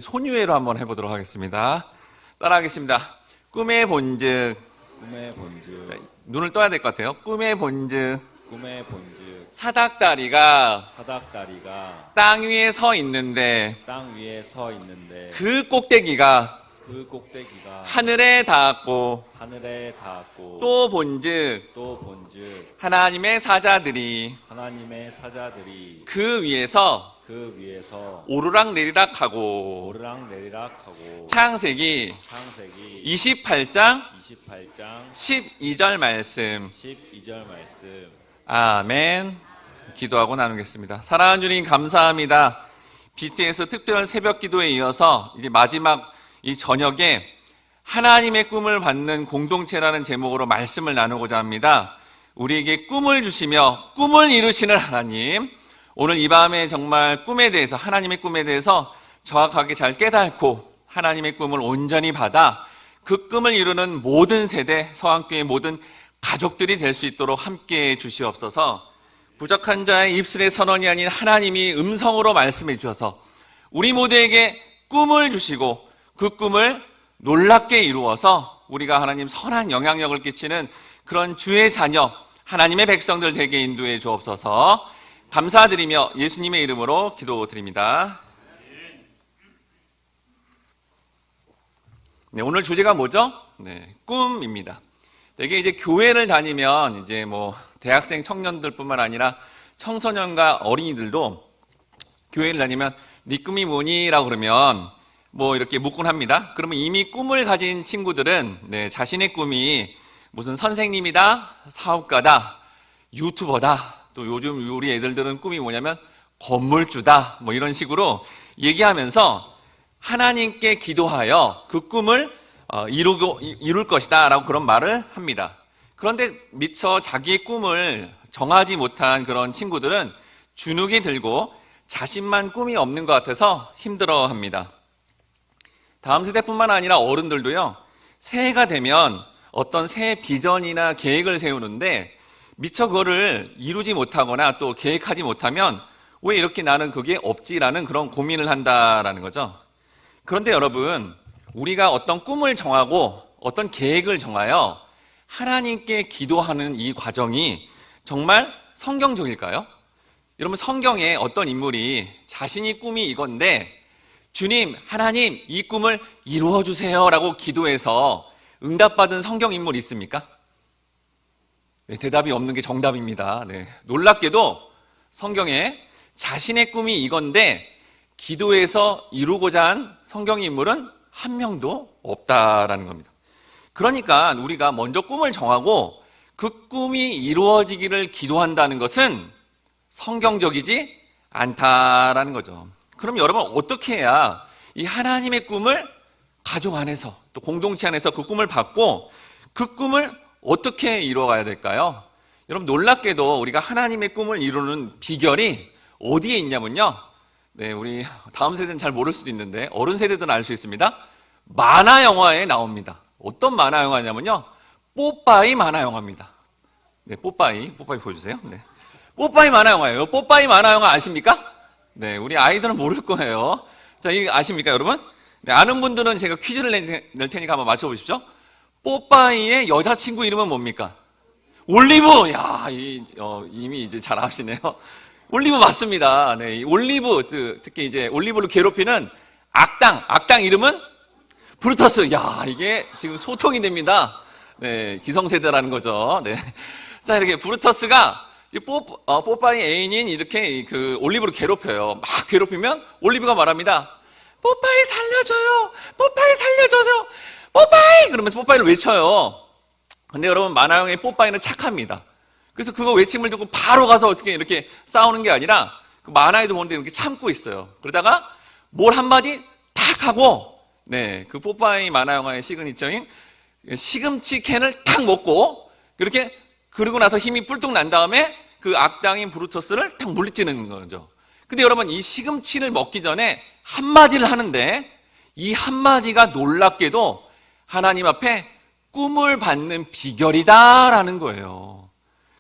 손유회로 한번 해보도록 하겠습니다. 따라하겠습니다. 꿈의 본즉. 꿈의 본즉. 눈을 떠야 될 것 같아요. 꿈의 본즉. 꿈의 본즉. 사닥다리가 사닥다리가 땅 위에 서 있는데 땅 위에 서 있는데 그 꼭대기가 그 꼭대기가 하늘에 닿았고 하늘에 닿았고 또 본즉 또 본즉 하나님의 사자들이 하나님의 사자들이 그 위에서 그 위에서 오르락 내리락 하고. 오르락 내리락 하고. 창세기 창세기 28장 28장 12절 말씀. 12절 말씀. 아멘. 기도하고 나누겠습니다. 사랑하는 주님 감사합니다. BTS 특별 새벽 기도에 이어서 이제 마지막 이 저녁에 하나님의 꿈을 받는 공동체라는 제목으로 말씀을 나누고자 합니다. 우리에게 꿈을 주시며 꿈을 이루시는 하나님, 오늘 이 밤에 정말 꿈에 대해서, 하나님의 꿈에 대해서 정확하게 잘 깨닫고 하나님의 꿈을 온전히 받아 그 꿈을 이루는 모든 세대, 서한교회 모든 가족들이 될 수 있도록 함께해 주시옵소서. 부족한 자의 입술의 선언이 아닌 하나님이 음성으로 말씀해 주셔서 우리 모두에게 꿈을 주시고 그 꿈을 놀랍게 이루어서 우리가 하나님 선한 영향력을 끼치는 그런 주의 자녀, 하나님의 백성들 되게 인도해 주옵소서. 감사드리며 예수님의 이름으로 기도드립니다. 네, 오늘 주제가 뭐죠? 네, 꿈입니다. 이게 이제 교회를 다니면 이제 뭐 대학생 청년들뿐만 아니라 청소년과 어린이들도 교회를 다니면 네 꿈이 뭐니?라고 그러면 뭐 이렇게 묻곤 합니다. 그러면 이미 꿈을 가진 친구들은 네, 자신의 꿈이 무슨 선생님이다, 사업가다, 유튜버다, 또 요즘 우리 애들들은 꿈이 뭐냐면 건물주다, 뭐 이런 식으로 얘기하면서 하나님께 기도하여 그 꿈을 이룰 것이다 라고 그런 말을 합니다. 그런데 미처 자기의 꿈을 정하지 못한 그런 친구들은 주눅이 들고 자신만 꿈이 없는 것 같아서 힘들어합니다. 다음 세대뿐만 아니라 어른들도요, 새해가 되면 어떤 새 비전이나 계획을 세우는데 미처 그거를 이루지 못하거나 또 계획하지 못하면 왜 이렇게 나는 그게 없지라는 그런 고민을 한다라는 거죠. 그런데 여러분, 우리가 어떤 꿈을 정하고 어떤 계획을 정하여 하나님께 기도하는 이 과정이 정말 성경적일까요? 여러분, 성경에 어떤 인물이 자신이 꿈이 이건데 주님, 하나님, 이 꿈을 이루어주세요 라고 기도해서 응답받은 성경 인물이 있습니까? 네, 대답이 없는 게 정답입니다. 네, 놀랍게도 성경에 자신의 꿈이 이건데 기도해서 이루고자 한 성경 인물은 한 명도 없다라는 겁니다. 그러니까 우리가 먼저 꿈을 정하고 그 꿈이 이루어지기를 기도한다는 것은 성경적이지 않다라는 거죠. 그럼 여러분, 어떻게 해야 이 하나님의 꿈을 가족 안에서 또 공동체 안에서 그 꿈을 받고 그 꿈을 어떻게 이루어가야 될까요? 여러분, 놀랍게도 우리가 하나님의 꿈을 이루는 비결이 어디에 있냐면요, 네, 우리 다음 세대는 잘 모를 수도 있는데 어른 세대들은 알 수 있습니다. 만화 영화에 나옵니다. 어떤 만화 영화냐면요, 뽀빠이 만화 영화입니다. 네, 뽀빠이 보여주세요. 네, 뽀빠이 만화 영화예요. 뽀빠이 만화 영화 아십니까? 네, 우리 아이들은 모를 거예요. 자, 이거 아십니까, 여러분? 네, 아는 분들은 제가 퀴즈를 낼 테니까 한번 맞춰보십시오. 뽀빠이의 여자친구 이름은 뭡니까? 올리브! 야, 이미 이제 잘 아시네요. 올리브 맞습니다. 네, 올리브, 특히 이제 올리브를 괴롭히는 악당 이름은 브루터스. 야, 이게 지금 소통이 됩니다. 네, 기성세대라는 거죠. 네. 자, 이렇게 브루터스가 뽀빠이 애인인 이렇게 그 올리브를 괴롭혀요. 막 괴롭히면 올리브가 말합니다. 뽀빠이 살려줘요! 뽀빠이 살려줘요! 뽀빠이! 그러면서 뽀빠이를 외쳐요. 근데 여러분, 만화영의 뽀빠이는 착합니다. 그래서 그거 외침을 듣고 바로 가서 어떻게 이렇게 싸우는 게 아니라 그 만화에도 보는데 이렇게 참고 있어요. 그러다가 뭘 한마디 탁 하고, 네, 그 뽀빠이 만화 영화의 시그니처인 시금치 캔을 탁 먹고 그렇게, 그러고 나서 힘이 뿔뚝 난 다음에 그 악당인 브루터스를 탁 물리치는 거죠. 근데 여러분, 이 시금치를 먹기 전에 한마디를 하는데 이 한마디가 놀랍게도 하나님 앞에 꿈을 받는 비결이다라는 거예요.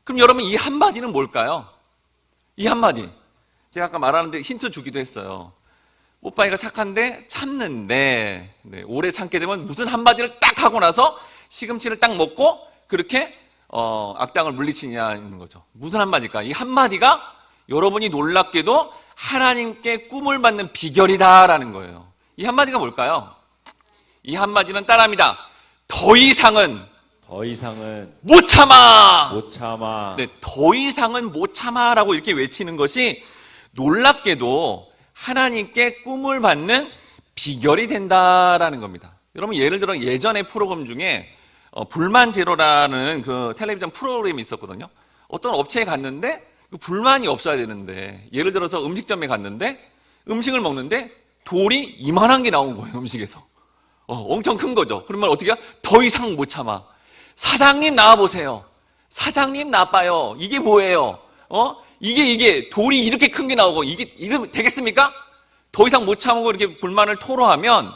그럼 여러분, 이 한마디는 뭘까요? 이 한마디, 제가 아까 말하는데 힌트 주기도 했어요. 뽀빠이가 착한데 참는데 네, 오래 참게 되면 무슨 한마디를 딱 하고 나서 시금치를 딱 먹고 그렇게 악당을 물리치냐는 거죠. 무슨 한마디일까? 이 한마디가 여러분이 놀랍게도 하나님께 꿈을 받는 비결이다라는 거예요. 이 한마디가 뭘까요? 이 한마디는 따라합니다. 더 이상은 못 참아! 못 참아. 네, 더 이상은 못 참아라고 이렇게 외치는 것이 놀랍게도 하나님께 꿈을 받는 비결이 된다라는 겁니다. 여러분 예를 들어 예전에 프로그램 중에 불만 제로라는 그 텔레비전 프로그램이 있었거든요. 어떤 업체에 갔는데 불만이 없어야 되는데 예를 들어서 음식점에 갔는데 음식을 먹는데 돌이 이만한 게 나온 거예요. 음식에서 엄청 큰 거죠. 그러면 어떻게 해요? 더 이상 못 참아. 사장님 나와보세요. 사장님 나빠요. 이게 뭐예요? 이게 돌이 이렇게 큰 게 나오고 이게 되겠습니까? 더 이상 못 참고 이렇게 불만을 토로하면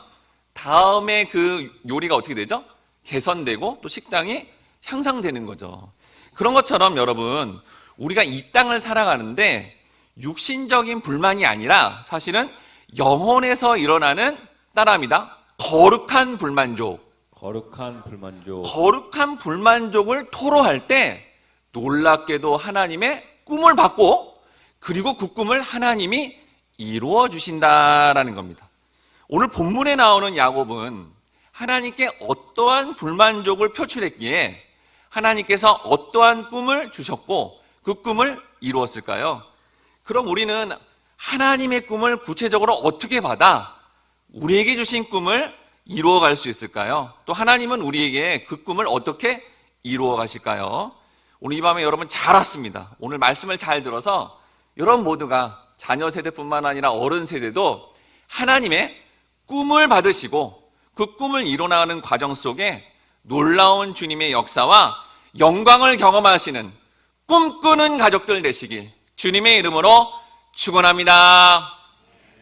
다음에 그 요리가 어떻게 되죠? 개선되고 또 식당이 향상되는 거죠. 그런 것처럼 여러분 우리가 이 땅을 살아가는데 육신적인 불만이 아니라 사실은 영혼에서 일어나는 따라합니다. 거룩한 불만족. 거룩한 불만족을 토로할 때 놀랍게도 하나님의 꿈을 받고 그리고 그 꿈을 하나님이 이루어 주신다라는 겁니다. 오늘 본문에 나오는 야곱은 하나님께 어떠한 불만족을 표출했기에 하나님께서 어떠한 꿈을 주셨고 그 꿈을 이루었을까요? 그럼 우리는 하나님의 꿈을 구체적으로 어떻게 받아 우리에게 주신 꿈을 이루어갈 수 있을까요? 또 하나님은 우리에게 그 꿈을 어떻게 이루어 가실까요? 오늘 이 밤에 여러분 잘 왔습니다. 오늘 말씀을 잘 들어서 여러분 모두가 자녀 세대뿐만 아니라 어른 세대도 하나님의 꿈을 받으시고 그 꿈을 이뤄나가는 과정 속에 놀라운 주님의 역사와 영광을 경험하시는 꿈꾸는 가족들 되시길 주님의 이름으로 축원합니다.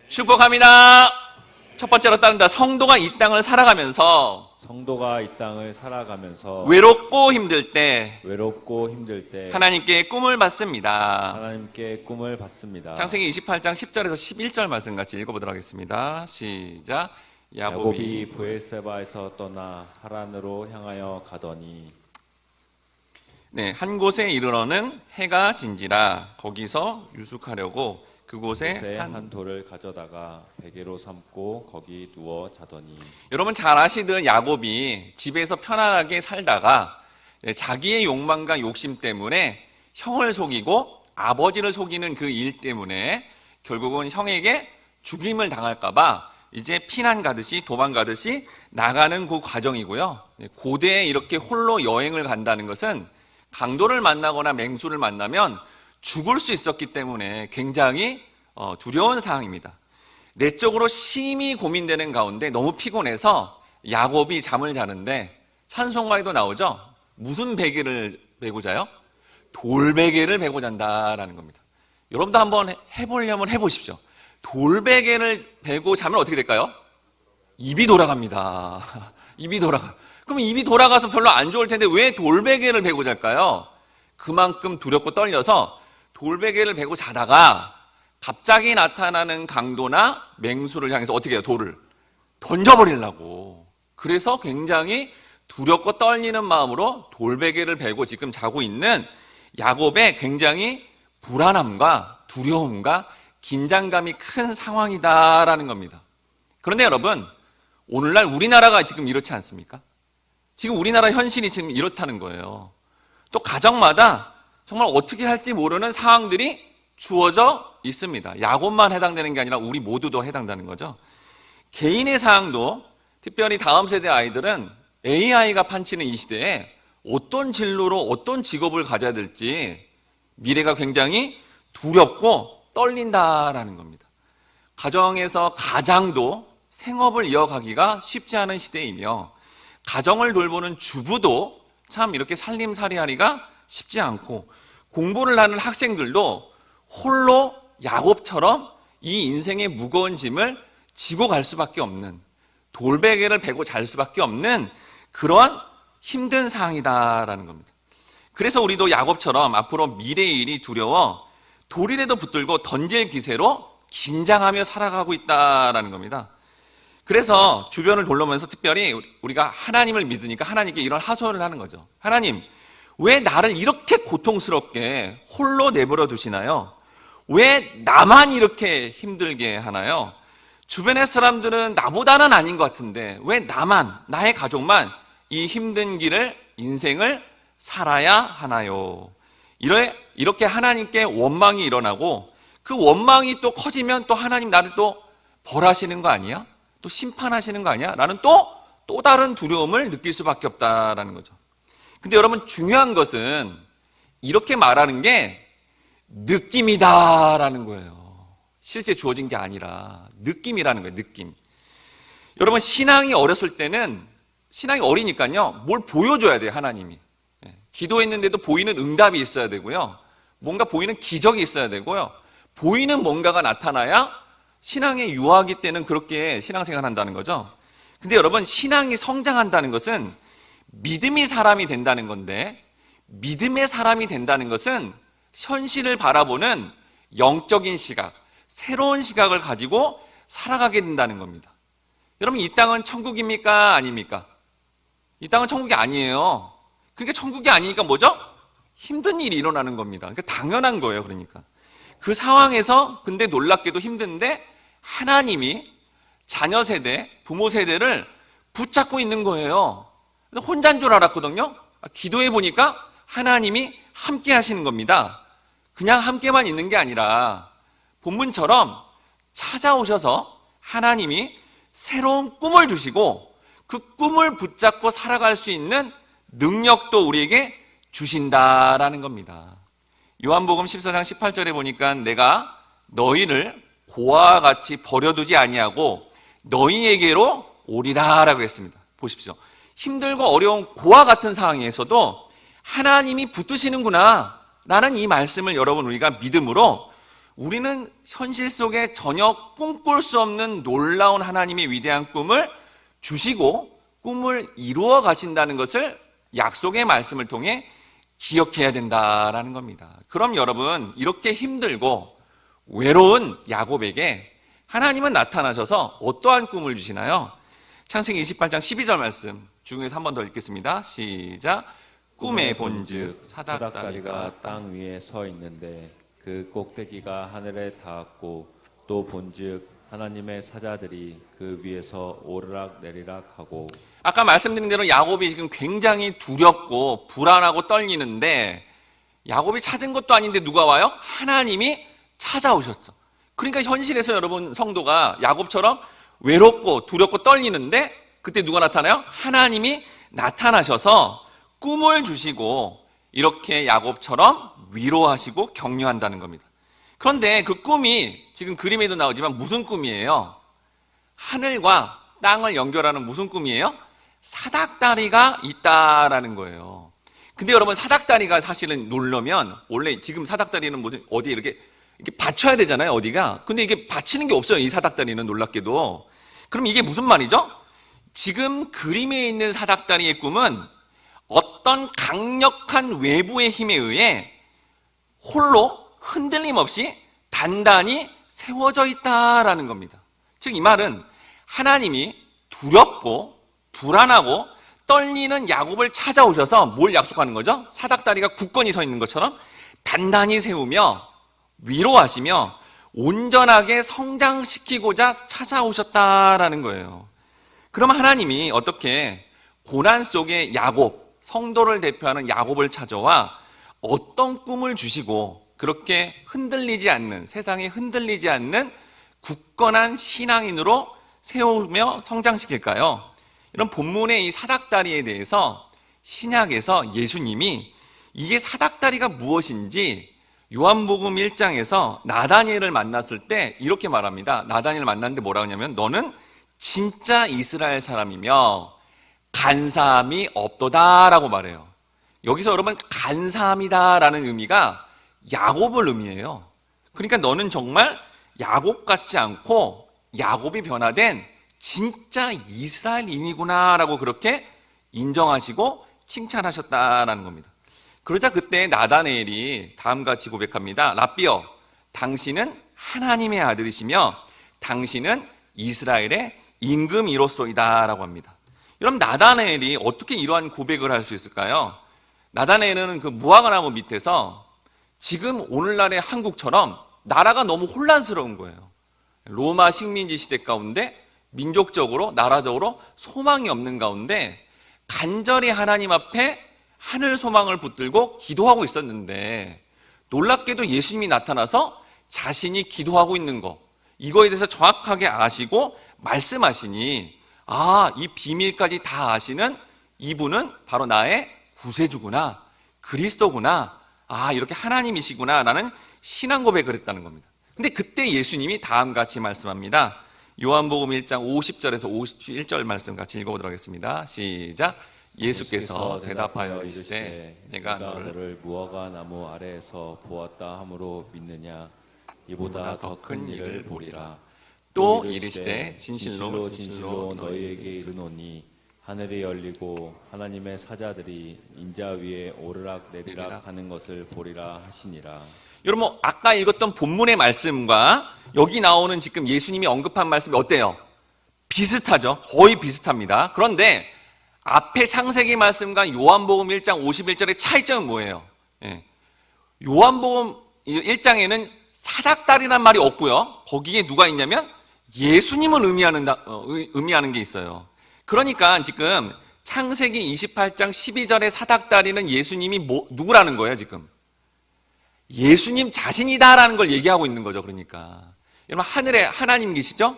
축복합니다. 첫 번째로 따른다. 성도가 이 땅을 살아가면서 외롭고 힘들 때 하나님께 꿈을 받습니다. 창세기 28장 10절에서 11절 말씀 같이 읽어보도록 하겠습니다. 시작. 야곱이 브엘세바에서 떠나 하란으로 향하여 가더니 네, 한 곳에 이르러는 해가 진지라 거기서 유숙하려고 그곳에 한 돌을 가져다가 베개로 삼고 거기 누워 자더니 여러분 잘 아시듯 야곱이 집에서 편안하게 살다가 자기의 욕망과 욕심 때문에 형을 속이고 아버지를 속이는 그 일 때문에 결국은 형에게 죽임을 당할까봐 이제 피난 가듯이 도망가듯이 나가는 그 과정이고요. 고대에 이렇게 홀로 여행을 간다는 것은 강도를 만나거나 맹수를 만나면 죽을 수 있었기 때문에 굉장히 두려운 상황입니다. 내적으로 심히 고민되는 가운데 너무 피곤해서 야곱이 잠을 자는데 찬송가에도 나오죠. 무슨 베개를 메고 자요? 돌베개를 메고 잔다라는 겁니다. 여러분도 한번 해보려면 해보십시오. 돌베개를 베고 자면 어떻게 될까요? 입이 돌아갑니다. 입이 돌아가. 그럼 입이 돌아가서 별로 안 좋을 텐데 왜 돌베개를 베고 잘까요? 그만큼 두렵고 떨려서 돌베개를 베고 자다가 갑자기 나타나는 강도나 맹수를 향해서 어떻게 해요? 돌을 던져버리려고. 그래서 굉장히 두렵고 떨리는 마음으로 돌베개를 베고 지금 자고 있는 야곱의 굉장히 불안함과 두려움과 긴장감이 큰 상황이다라는 겁니다. 그런데 여러분, 오늘날 우리나라가 지금 이렇지 않습니까? 지금 우리나라 현실이 지금 이렇다는 거예요. 또 가정마다 정말 어떻게 할지 모르는 상황들이 주어져 있습니다. 야곱만 해당되는 게 아니라 우리 모두도 해당되는 거죠. 개인의 사항도 특별히 다음 세대 아이들은 AI가 판치는 이 시대에 어떤 진로로 어떤 직업을 가져야 될지 미래가 굉장히 두렵고 떨린다라는 겁니다. 가정에서 가장도 생업을 이어가기가 쉽지 않은 시대이며 가정을 돌보는 주부도 참 이렇게 살림살이하기가 쉽지 않고 공부를 하는 학생들도 홀로 야곱처럼 이 인생의 무거운 짐을 지고 갈 수밖에 없는 돌베개를 베고 잘 수밖에 없는 그런 힘든 상황이다라는 겁니다. 그래서 우리도 야곱처럼 앞으로 미래의 일이 두려워 돌이라도 붙들고 던질 기세로 긴장하며 살아가고 있다라는 겁니다. 그래서 주변을 돌려보면서 특별히 우리가 하나님을 믿으니까 하나님께 이런 하소연을 하는 거죠. 하나님, 왜 나를 이렇게 고통스럽게 홀로 내버려 두시나요? 왜 나만 이렇게 힘들게 하나요? 주변의 사람들은 나보다는 아닌 것 같은데 왜 나만, 나의 가족만 이 힘든 길을, 인생을 살아야 하나요? 이렇게 하나님께 원망이 일어나고 그 원망이 또 커지면 또 하나님 나를 또 벌하시는 거 아니야? 또 심판하시는 거 아니야? 라는 또 다른 두려움을 느낄 수밖에 없다라는 거죠. 근데 여러분 중요한 것은 이렇게 말하는 게 느낌이다라는 거예요. 실제 주어진 게 아니라 느낌이라는 거예요. 느낌. 여러분 신앙이 어렸을 때는 신앙이 어리니까요. 뭘 보여줘야 돼요. 하나님이. 기도했는데도 보이는 응답이 있어야 되고요. 뭔가 보이는 기적이 있어야 되고요. 보이는 뭔가가 나타나야 신앙의 유아기 때는 그렇게 신앙생활 한다는 거죠. 근데 여러분 신앙이 성장한다는 것은 믿음이 사람이 된다는 건데 믿음의 사람이 된다는 것은 현실을 바라보는 영적인 시각, 새로운 시각을 가지고 살아가게 된다는 겁니다. 여러분 이 땅은 천국입니까? 아닙니까? 이 땅은 천국이 아니에요. 그러니까 천국이 아니니까 뭐죠? 힘든 일이 일어나는 겁니다. 그러니까 당연한 거예요. 그러니까 그 상황에서 근데 놀랍게도 힘든데 하나님이 자녀 세대, 부모 세대를 붙잡고 있는 거예요. 혼자인 줄 알았거든요. 기도해 보니까 하나님이 함께 하시는 겁니다. 그냥 함께만 있는 게 아니라 본문처럼 찾아오셔서 하나님이 새로운 꿈을 주시고 그 꿈을 붙잡고 살아갈 수 있는 능력도 우리에게 주신다라는 겁니다. 요한복음 14장 18절에 보니까 내가 너희를 고아와 같이 버려두지 아니하고 너희에게로 오리라라고 했습니다. 보십시오. 힘들고 어려운 고아 같은 상황에서도 하나님이 붙드시는구나 라는 이 말씀을 여러분 우리가 믿음으로 우리는 현실 속에 전혀 꿈꿀 수 없는 놀라운 하나님의 위대한 꿈을 주시고 꿈을 이루어 가신다는 것을 약속의 말씀을 통해 기억해야 된다라는 겁니다. 그럼 여러분 이렇게 힘들고 외로운 야곱에게 하나님은 나타나셔서 어떠한 꿈을 주시나요? 창세기 28장 12절 말씀 중에서 한 번 더 읽겠습니다. 시작. 꿈에 본즉 사닥다리가 땅 위에 서 있는데 그 꼭대기가 하늘에 닿았고 또 본즉 하나님의 사자들이 그 위에서 오르락 내리락 하고. 아까 말씀드린 대로 야곱이 지금 굉장히 두렵고 불안하고 떨리는데 야곱이 찾은 것도 아닌데 누가 와요? 하나님이 찾아오셨죠. 그러니까 현실에서 여러분 성도가 야곱처럼 외롭고 두렵고 떨리는데 그때 누가 나타나요? 하나님이 나타나셔서 꿈을 주시고 이렇게 야곱처럼 위로하시고 격려한다는 겁니다. 그런데 그 꿈이 지금 그림에도 나오지만 무슨 꿈이에요? 하늘과 땅을 연결하는 무슨 꿈이에요? 사닥다리가 있다라는 거예요. 근데 여러분 사닥다리가 사실은 놀려면 원래 지금 사닥다리는 어디에 이렇게 받쳐야 되잖아요. 어디가. 근데 이게 받치는 게 없어요. 이 사닥다리는 놀랍게도. 그럼 이게 무슨 말이죠? 지금 그림에 있는 사닥다리의 꿈은 어떤 강력한 외부의 힘에 의해 홀로 흔들림 없이 단단히 세워져 있다라는 겁니다. 즉 이 말은 하나님이 두렵고 불안하고 떨리는 야곱을 찾아오셔서 뭘 약속하는 거죠? 사닥다리가 굳건히 서 있는 것처럼 단단히 세우며 위로하시며 온전하게 성장시키고자 찾아오셨다라는 거예요. 그럼 하나님이 어떻게 고난 속의 야곱, 성도를 대표하는 야곱을 찾아와 어떤 꿈을 주시고 그렇게 흔들리지 않는, 세상에 흔들리지 않는 굳건한 신앙인으로 세우며 성장시킬까요? 이런 본문의 이 사닥다리에 대해서 신약에서 예수님이 이게 사닥다리가 무엇인지 요한복음 1장에서 나다니엘을 만났을 때 이렇게 말합니다. 나다니엘을 만났는데 뭐라고 하냐면 너는 진짜 이스라엘 사람이며 간사함이 없도다라고 말해요. 여기서 여러분 간사함이다라는 의미가 야곱을 의미해요. 그러니까 너는 정말 야곱 같지 않고 야곱이 변화된 진짜 이스라엘인이구나라고 그렇게 인정하시고 칭찬하셨다라는 겁니다. 그러자 그때 나다니엘이 다음과 같이 고백합니다. 랍비여, 당신은 하나님의 아들이시며 당신은 이스라엘의 임금이로소이다 라고 합니다. 여러분, 나다나엘이 어떻게 이러한 고백을 할 수 있을까요? 나다나엘은 그 무화과나무 밑에서 지금 오늘날의 한국처럼 나라가 너무 혼란스러운 거예요. 로마 식민지 시대 가운데 민족적으로 나라적으로 소망이 없는 가운데 간절히 하나님 앞에 하늘 소망을 붙들고 기도하고 있었는데, 놀랍게도 예수님이 나타나서 자신이 기도하고 있는 거, 이거에 대해서 정확하게 아시고 말씀하시니, 이 비밀까지 다 아시는 이분은 바로 나의 구세주구나, 그리스도구나, 이렇게 하나님이시구나 라는 신앙 고백을 했다는 겁니다. 근데 그때 예수님이 다음같이 말씀합니다. 요한복음 1장 50절에서 51절 말씀 같이 읽어보도록 하겠습니다. 시작. 예수께서 대답하여 이르시되 내가 너를 무화과 나무 아래에서 보았다 함으로 믿느냐? 이보다 더 큰 일을 보리라. 또 이르시되 진실로 진실로 너희에게 이르노니 하늘이 열리고 하나님의 사자들이 인자 위에 오르락 내리락 하는 것을 보리라 하시니라. 여러분, 아까 읽었던 본문의 말씀과 여기 나오는 지금 예수님이 언급한 말씀이 어때요? 비슷하죠? 거의 비슷합니다. 그런데 앞에 창세기 말씀과 요한복음 1장 51절의 차이점은 뭐예요? 요한복음 1장에는 사닥다리란 말이 없고요. 거기에 누가 있냐면 예수님을 의미하는 게 있어요. 그러니까 지금 창세기 28장 12절의 사닥다리는 예수님이 누구라는 거예요, 지금? 예수님 자신이다라는 걸 얘기하고 있는 거죠. 그러니까 여러분, 하늘에 하나님 계시죠?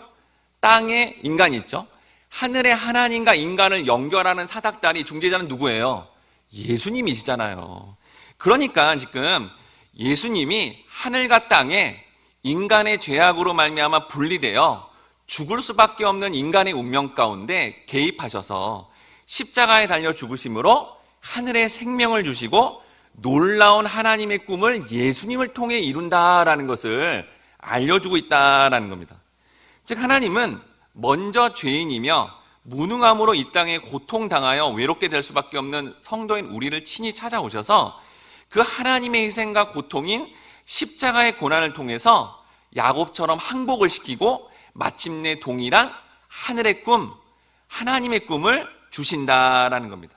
땅에 인간이 있죠? 하늘에 하나님과 인간을 연결하는 사닥다리 중재자는 누구예요? 예수님이시잖아요. 그러니까 지금 예수님이 하늘과 땅에 인간의 죄악으로 말미암아 분리되어 죽을 수밖에 없는 인간의 운명 가운데 개입하셔서 십자가에 달려 죽으심으로 하늘의 생명을 주시고 놀라운 하나님의 꿈을 예수님을 통해 이룬다라는 것을 알려주고 있다라는 겁니다. 즉, 하나님은 먼저 죄인이며 무능함으로 이 땅에 고통당하여 외롭게 될 수밖에 없는 성도인 우리를 친히 찾아오셔서 그 하나님의 희생과 고통인 십자가의 고난을 통해서 야곱처럼 항복을 시키고 마침내 동일한 하늘의 꿈, 하나님의 꿈을 주신다라는 겁니다.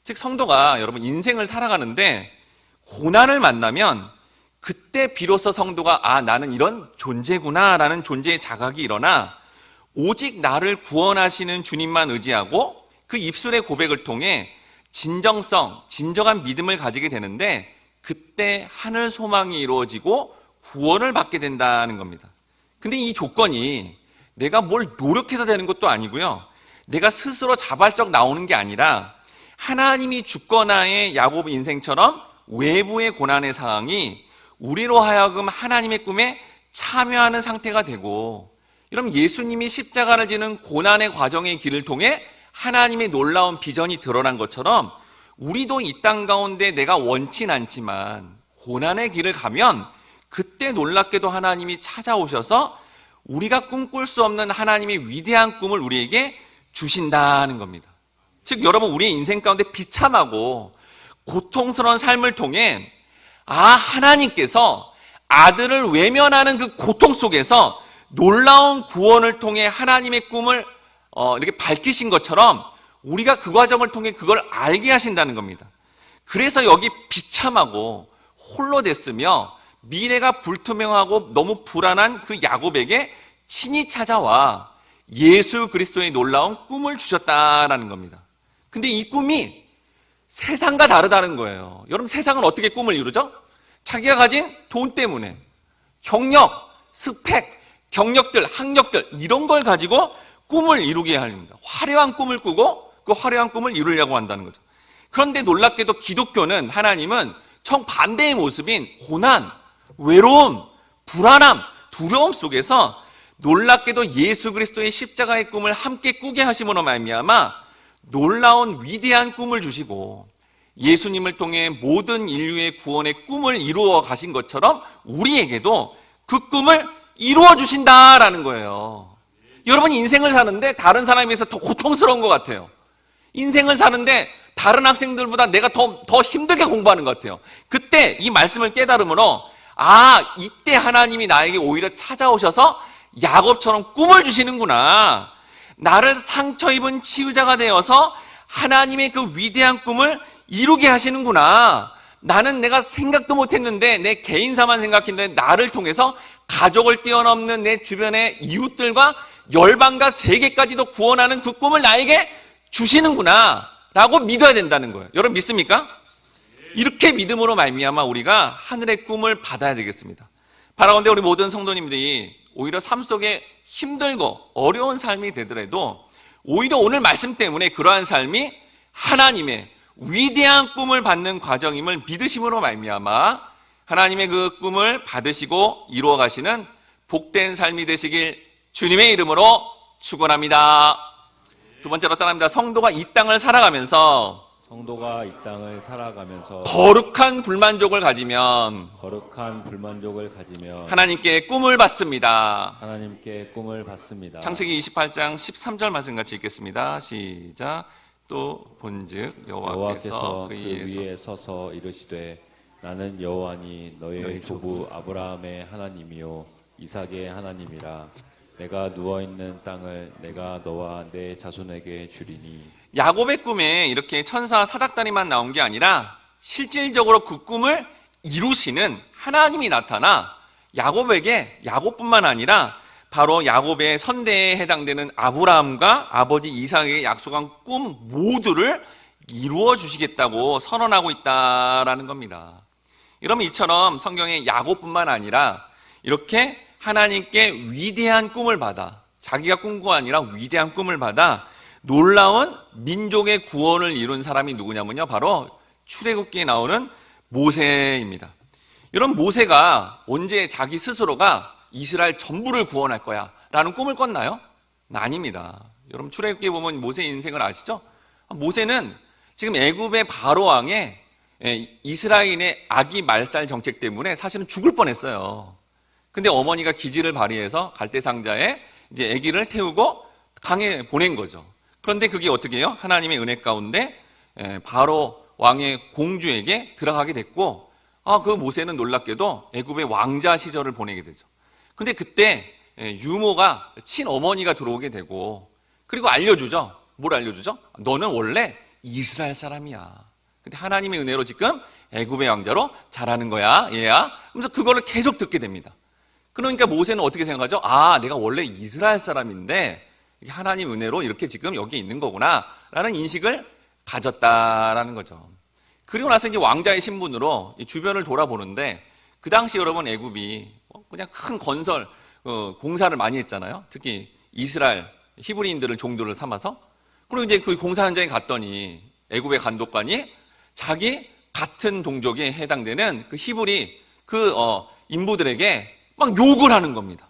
즉, 성도가 여러분 인생을 살아가는데 고난을 만나면 그때 비로소 성도가 나는 이런 존재구나 라는 존재의 자각이 일어나 오직 나를 구원하시는 주님만 의지하고 그 입술의 고백을 통해 진정한 믿음을 가지게 되는데, 그때 하늘 소망이 이루어지고 구원을 받게 된다는 겁니다. 근데 이 조건이 내가 뭘 노력해서 되는 것도 아니고요, 내가 스스로 자발적 나오는 게 아니라 하나님이 주권하의 야곱 인생처럼 외부의 고난의 상황이 우리로 하여금 하나님의 꿈에 참여하는 상태가 되고, 여러분, 예수님이 십자가를 지는 고난의 과정의 길을 통해 하나님의 놀라운 비전이 드러난 것처럼 우리도 이 땅 가운데 내가 원치 않지만 고난의 길을 가면 그때 놀랍게도 하나님이 찾아오셔서 우리가 꿈꿀 수 없는 하나님의 위대한 꿈을 우리에게 주신다는 겁니다. 즉, 여러분, 우리의 인생 가운데 비참하고 고통스러운 삶을 통해 하나님께서 아들을 외면하는 그 고통 속에서 놀라운 구원을 통해 하나님의 꿈을 이렇게 밝히신 것처럼 우리가 그 과정을 통해 그걸 알게 하신다는 겁니다. 그래서 여기 비참하고 홀로 됐으며 미래가 불투명하고 너무 불안한 그 야곱에게 친히 찾아와 예수 그리스도의 놀라운 꿈을 주셨다라는 겁니다. 근데 이 꿈이 세상과 다르다는 거예요. 여러분, 세상은 어떻게 꿈을 이루죠? 자기가 가진 돈 때문에 경력, 스펙, 경력들, 학력들 이런 걸 가지고 꿈을 이루게 합니다. 화려한 꿈을 꾸고 그 화려한 꿈을 이루려고 한다는 거죠. 그런데 놀랍게도 기독교는, 하나님은 정반대의 모습인 고난, 외로움, 불안함, 두려움 속에서 놀랍게도 예수 그리스도의 십자가의 꿈을 함께 꾸게 하심으로 말미암아 놀라운 위대한 꿈을 주시고 예수님을 통해 모든 인류의 구원의 꿈을 이루어 가신 것처럼 우리에게도 그 꿈을 이루어 주신다라는 거예요. 여러분, 인생을 사는데 다른 사람에 비해서 더 고통스러운 것 같아요. 인생을 사는데 다른 학생들보다 내가 더 힘들게 공부하는 것 같아요. 그때 이 말씀을 깨달음으로 아, 이때 하나님이 나에게 오히려 찾아오셔서 야곱처럼 꿈을 주시는구나. 나를 상처 입은 치유자가 되어서 하나님의 그 위대한 꿈을 이루게 하시는구나. 나는 내가 생각도 못했는데 내 개인사만 생각했는데 나를 통해서 가족을 뛰어넘는 내 주변의 이웃들과 열방과 세계까지도 구원하는 그 꿈을 나에게 주시는구나 라고 믿어야 된다는 거예요. 여러분 믿습니까? 이렇게 믿음으로 말미암아 우리가 하늘의 꿈을 받아야 되겠습니다. 바라건대 우리 모든 성도님들이 오히려 삶 속에 힘들고 어려운 삶이 되더라도 오히려 오늘 말씀 때문에 그러한 삶이 하나님의 위대한 꿈을 받는 과정임을 믿으심으로 말미암아 하나님의 그 꿈을 받으시고 이루어 가시는 복된 삶이 되시길 주님의 이름으로 축원합니다. 두 번째로 따라합니다. 성도가 이 땅을 살아가면서 거룩한 불만족을 가지면 하나님께 꿈을 받습니다. 창세기 28장 13절 말씀 같이 읽겠습니다. 시작. 또 본즉 여호와께서 그 위에 서서 이르시되 나는 여호와니 너의 조부 아브라함의 하나님이요 이삭의 하나님이라. 내가 누워있는 땅을 내가 너와 내 자손에게 주리니. 야곱의 꿈에 이렇게 천사 사닥다리만 나온 게 아니라 실질적으로 그 꿈을 이루시는 하나님이 나타나 야곱뿐만 아니라 바로 야곱의 선대에 해당되는 아브라함과 아버지 이삭에게 약속한 꿈 모두를 이루어 주시겠다고 선언하고 있다라는 겁니다. 여러분 이처럼 성경에 야곱뿐만 아니라 이렇게 하나님께 위대한 꿈을 받아 자기가 꿈꾸가 아니라 위대한 꿈을 받아 놀라운 민족의 구원을 이룬 사람이 누구냐면요. 바로 출애굽기에 나오는 모세입니다. 여러분 모세가 언제 자기 스스로가 이스라엘 전부를 구원할 거야 라는 꿈을 꿨나요? 아닙니다. 여러분 출애굽기에 보면 모세 인생을 아시죠? 모세는 지금 애굽의 바로 왕의 이스라엘의 아기 말살 정책 때문에 사실은 죽을 뻔했어요. 근데 어머니가 기지를 발휘해서 갈대상자에 이제 아기를 태우고 강에 보낸 거죠. 그런데 그게 어떻게 해요? 하나님의 은혜 가운데 바로 왕의 공주에게 들어가게 됐고, 그 모세는 놀랍게도 애굽의 왕자 시절을 보내게 되죠. 근데 그때 유모가 친어머니가 들어오게 되고, 그리고 알려주죠. 뭘 알려주죠? 너는 원래 이스라엘 사람이야. 근데 하나님의 은혜로 지금 애굽의 왕자로 자라는 거야, 얘야. 그래서 그거를 계속 듣게 됩니다. 그러니까 모세는 어떻게 생각하죠? 내가 원래 이스라엘 사람인데 하나님 은혜로 이렇게 지금 여기 있는 거구나 라는 인식을 가졌다라는 거죠. 그리고 나서 이제 왕자의 신분으로 주변을 돌아보는데, 그 당시 여러분 애굽이 그냥 큰 건설 공사를 많이 했잖아요. 특히 이스라엘 히브리인들을 종들을 삼아서. 그리고 이제 그 공사 현장에 갔더니 애굽의 감독관이 자기 같은 동족에 해당되는 그 히브리 인부들에게 막 욕을 하는 겁니다.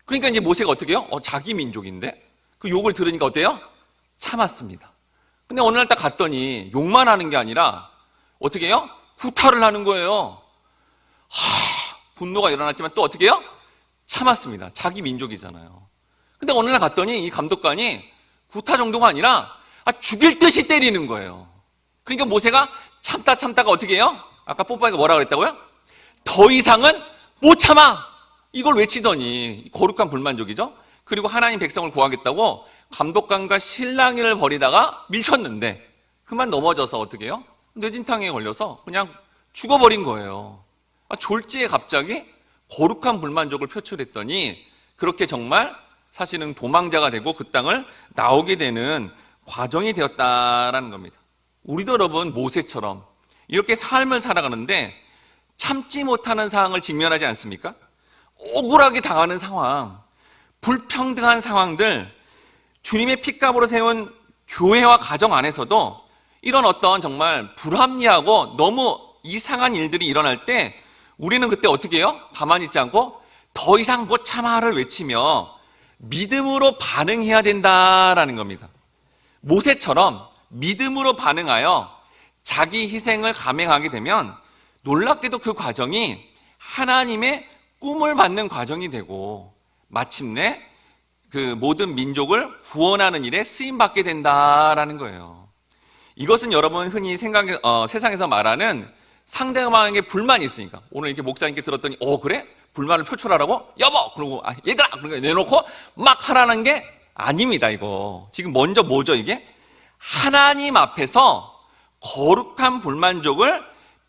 그러니까 이제 모세가 어떻게 해요? 자기 민족인데 그 욕을 들으니까 어때요? 참았습니다. 근데 어느 날 딱 갔더니 욕만 하는 게 아니라 어떻게 해요? 구타를 하는 거예요. 분노가 일어났지만 또 어떻게 해요? 참았습니다. 자기 민족이잖아요. 근데 어느 날 갔더니 이 감독관이 구타 정도가 아니라 죽일 듯이 때리는 거예요. 그러니까 모세가 참다가 어떻게 해요? 아까 뽀빠이가 뭐라 그랬다고요? 더 이상은 못 참아! 이걸 외치더니 거룩한 불만족이죠. 그리고 하나님 백성을 구하겠다고 감독관과 실랑이를 벌이다가 밀쳤는데 그만 넘어져서 어떻게 해요? 뇌진탕에 걸려서 그냥 죽어버린 거예요. 졸지에 갑자기 거룩한 불만족을 표출했더니 그렇게 정말 사실은 도망자가 되고 그 땅을 나오게 되는 과정이 되었다라는 겁니다. 우리도 여러분 모세처럼 이렇게 삶을 살아가는데 참지 못하는 상황을 직면하지 않습니까? 억울하게 당하는 상황, 불평등한 상황들, 주님의 핏값으로 세운 교회와 가정 안에서도 이런 어떤 정말 불합리하고 너무 이상한 일들이 일어날 때 우리는 그때 어떻게 해요? 가만히 있지 않고 더 이상 못 참아를 외치며 믿음으로 반응해야 된다라는 겁니다. 모세처럼 믿음으로 반응하여 자기 희생을 감행하게 되면 놀랍게도 그 과정이 하나님의 꿈을 받는 과정이 되고 마침내 그 모든 민족을 구원하는 일에 쓰임받게 된다라는 거예요. 이것은 여러분 흔히 세상에서 말하는 상대방에게 불만이 있으니까. 오늘 이렇게 목사님께 들었더니, 그래? 불만을 표출하라고? 여보! 그러고, 얘들아! 그런 거 내놓고 막 하라는 게 아닙니다, 이거. 지금 먼저 뭐죠, 이게? 하나님 앞에서 거룩한 불만족을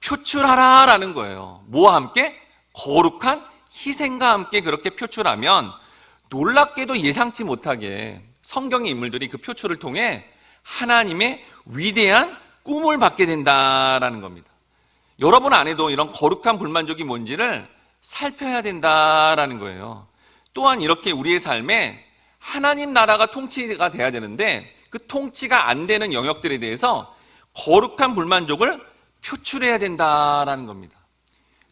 표출하라라는 거예요. 뭐와 함께? 거룩한 희생과 함께 그렇게 표출하면 놀랍게도 예상치 못하게 성경의 인물들이 그 표출을 통해 하나님의 위대한 꿈을 받게 된다라는 겁니다. 여러분 안에도 이런 거룩한 불만족이 뭔지를 살펴야 된다라는 거예요. 또한 이렇게 우리의 삶에 하나님 나라가 통치가 돼야 되는데 그 통치가 안 되는 영역들에 대해서 거룩한 불만족을 표출해야 된다라는 겁니다.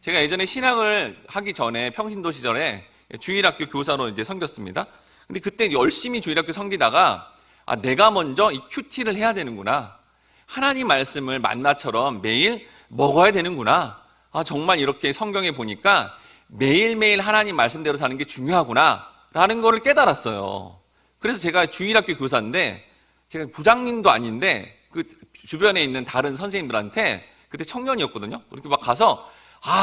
제가 예전에 신학을 하기 전에 평신도 시절에 주일학교 교사로 이제 섬겼습니다. 근데 그때 열심히 주일학교 섬기다가 내가 먼저 이 큐티를 해야 되는구나. 하나님 말씀을 만나처럼 매일 먹어야 되는구나. 정말 이렇게 성경에 보니까 매일매일 하나님 말씀대로 사는 게 중요하구나 라는 거를 깨달았어요. 그래서 제가 주일학교 교사인데 제가 부장님도 아닌데 그 주변에 있는 다른 선생님들한테 그때 청년이었거든요. 그렇게 막 가서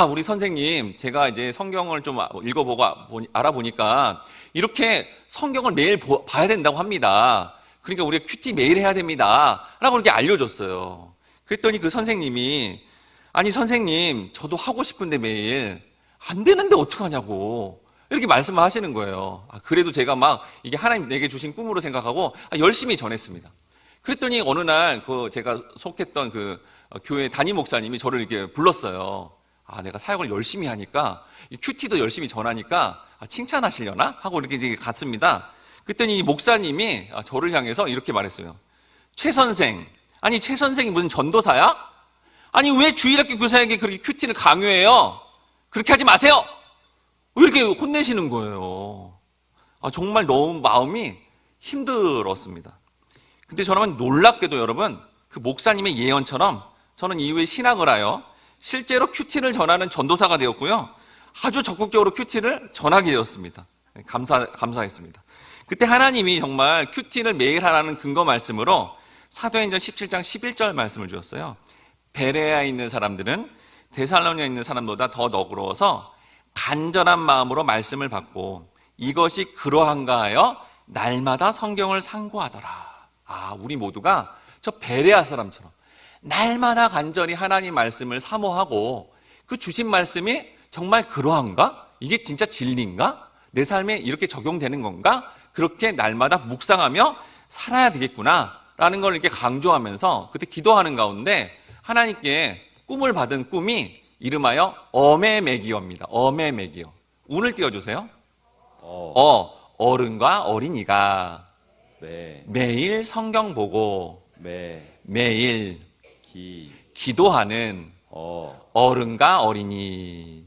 우리 선생님 제가 이제 성경을 좀 읽어보고 알아보니까 이렇게 성경을 매일 봐야 된다고 합니다. 그러니까 우리가 큐티 매일 해야 됩니다 라고 이렇게 알려줬어요. 그랬더니 그 선생님이 아니 선생님 저도 하고 싶은데 매일 안 되는데 어떡하냐고 이렇게 말씀을 하시는 거예요. 그래도 제가 막 이게 하나님 내게 주신 꿈으로 생각하고 열심히 전했습니다. 그랬더니 어느 날 그 제가 속했던 그 교회 담임 목사님이 저를 이렇게 불렀어요. 내가 사역을 열심히 하니까 이 큐티도 열심히 전하니까 칭찬하시려나 하고 이렇게 이제 갔습니다. 그랬더니 이 목사님이 저를 향해서 이렇게 말했어요. 최 선생, 아니 최 선생이 무슨 전도사야? 아니 왜 주일학교 교사에게 그렇게 큐티를 강요해요? 그렇게 하지 마세요. 왜 이렇게 혼내시는 거예요? 정말 너무 마음이 힘들었습니다. 근데 저는 놀랍게도 여러분 그 목사님의 예언처럼 저는 이후에 신학을 하여 실제로 큐티를 전하는 전도사가 되었고요. 아주 적극적으로 큐티를 전하게 되었습니다. 감사했습니다. 그때 하나님이 정말 큐티를 매일 하라는 근거 말씀으로 사도행전 17장 11절 말씀을 주었어요. 베레아에 있는 사람들은 데살로니가에 있는 사람보다 더 너그러워서 간절한 마음으로 말씀을 받고 이것이 그러한가 하여 날마다 성경을 상고하더라. 우리 모두가 저 베레아 사람처럼 날마다 간절히 하나님 말씀을 사모하고 그 주신 말씀이 정말 그러한가? 이게 진짜 진리인가? 내 삶에 이렇게 적용되는 건가? 그렇게 날마다 묵상하며 살아야 되겠구나 라는 걸 이렇게 강조하면서 그때 기도하는 가운데 하나님께 꿈을 받은 꿈이 이름하여 어메메기어입니다. 어메메기어. 운을 띄워주세요. 어른과 어린이가 매일 성경 보고 매일 기도하는 어른과 어린이.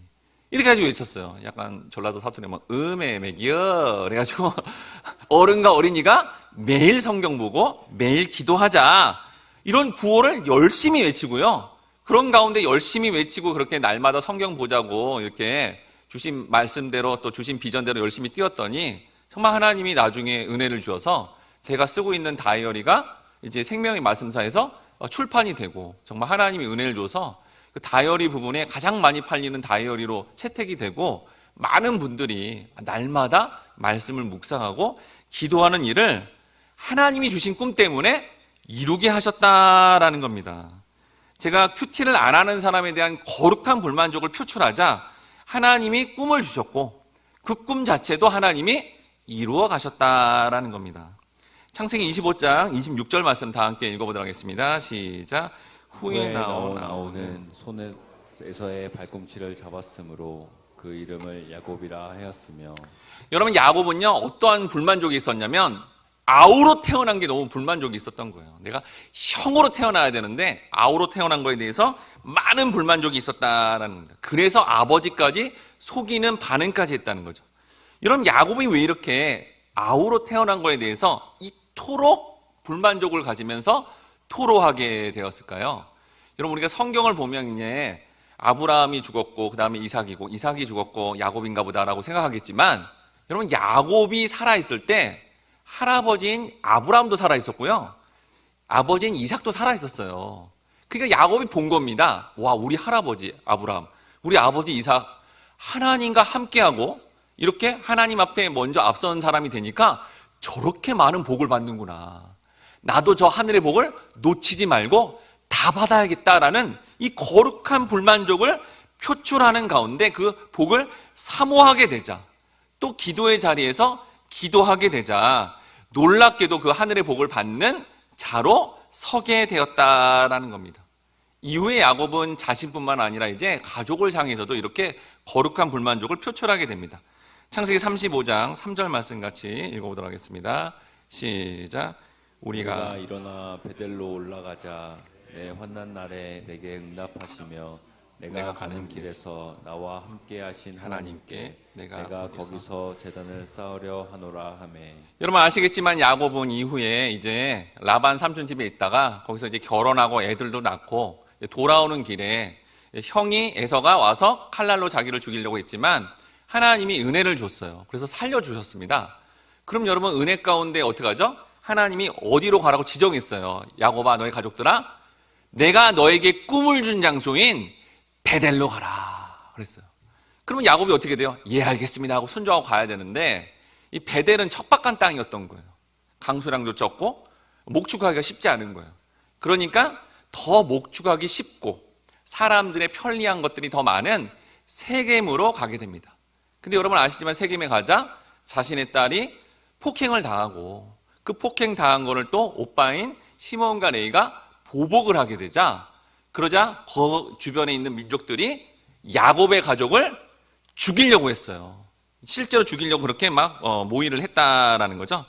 이렇게 가지고 외쳤어요. 약간 전라도 사투리 뭐 음에맥이여 그래가지고 어른과 어린이가 매일 성경 보고 매일 기도하자. 이런 구호를 열심히 외치고요. 그런 가운데 열심히 외치고 그렇게 날마다 성경 보자고 이렇게 주신 말씀대로 또 주신 비전대로 열심히 뛰었더니 정말 하나님이 나중에 은혜를 주어서 제가 쓰고 있는 다이어리가 이제 생명의 말씀사에서 출판이 되고 정말 하나님이 은혜를 줘서 그 다이어리 부분에 가장 많이 팔리는 다이어리로 채택이 되고 많은 분들이 날마다 말씀을 묵상하고 기도하는 일을 하나님이 주신 꿈 때문에 이루게 하셨다라는 겁니다. 제가 큐티를 안 하는 사람에 대한 거룩한 불만족을 표출하자 하나님이 꿈을 주셨고 그 꿈 자체도 하나님이 이루어 가셨다라는 겁니다. 창세기 25장 26절 말씀 다 함께 읽어보도록 하겠습니다. 시작. 후에 나오는 손에서의 발꿈치를 잡았으므로 그 이름을 야곱이라 하였으며. 여러분 야곱은요 어떠한 불만족이 있었냐면 아우로 태어난 게 너무 불만족이 있었던 거예요. 내가 형으로 태어나야 되는데 아우로 태어난 거에 대해서 많은 불만족이 있었다라는 겁니다. 그래서 아버지까지 속이는 반응까지 했다는 거죠. 여러분 야곱이 왜 이렇게 아우로 태어난 거에 대해서 이토록 불만족을 가지면서 토로하게 되었을까요? 여러분 우리가 성경을 보면 이제 아브라함이 죽었고 그 다음에 이삭이고 이삭이 죽었고 야곱인가 보다라고 생각하겠지만 여러분 야곱이 살아있을 때 할아버지인 아브라함도 살아있었고요. 아버지인 이삭도 살아있었어요. 그러니까 야곱이 본 겁니다. 와, 우리 할아버지 아브라함, 우리 아버지 이삭 하나님과 함께하고 이렇게 하나님 앞에 먼저 앞선 사람이 되니까 저렇게 많은 복을 받는구나. 나도 저 하늘의 복을 놓치지 말고 다 받아야겠다라는 이 거룩한 불만족을 표출하는 가운데 그 복을 사모하게 되자, 또 기도의 자리에서 기도하게 되자 놀랍게도 그 하늘의 복을 받는 자로 서게 되었다라는 겁니다. 이후에 야곱은 자신뿐만 아니라 이제 가족을 향해서도 이렇게 거룩한 불만족을 표출하게 됩니다. 창세기 35장 3절 말씀 같이 읽어보도록 하겠습니다. 시작. 우리가 일어나 베델로 올라가자. 내 환난 날에 내게 응답하시며 내가 가는 길에서 나와 함께 하신 하나님께 내가 거기서 제단을 쌓으려 하노라 하매. 여러분 아시겠지만 야곱은 이후에 이제 라반 삼촌 집에 있다가 거기서 이제 결혼하고 애들도 낳고 돌아오는 길에 형이 에서가 와서 칼날로 자기를 죽이려고 했지만 하나님이 은혜를 줬어요. 그래서 살려주셨습니다. 그럼 여러분 은혜 가운데 어떻게 하죠? 하나님이 어디로 가라고 지정했어요. 야곱아, 너희 가족들아, 내가 너에게 꿈을 준 장소인 베델로 가라 그랬어요. 그러면 야곱이 어떻게 돼요? 예, 알겠습니다 하고 순종하고 가야 되는데 이 베델은 척박한 땅이었던 거예요. 강수량도 적고 목축하기가 쉽지 않은 거예요. 그러니까 더 목축하기 쉽고 사람들의 편리한 것들이 더 많은 세겜으로 가게 됩니다. 근데 여러분 아시지만 세겜에 가자 자신의 딸이 폭행을 당하고 그 폭행 당한 거를 또 오빠인 시몬과 레이가 보복을 하게 되자, 그러자 그 주변에 있는 민족들이 야곱의 가족을 죽이려고 했어요. 실제로 죽이려고 그렇게 막 모의를 했다라는 거죠.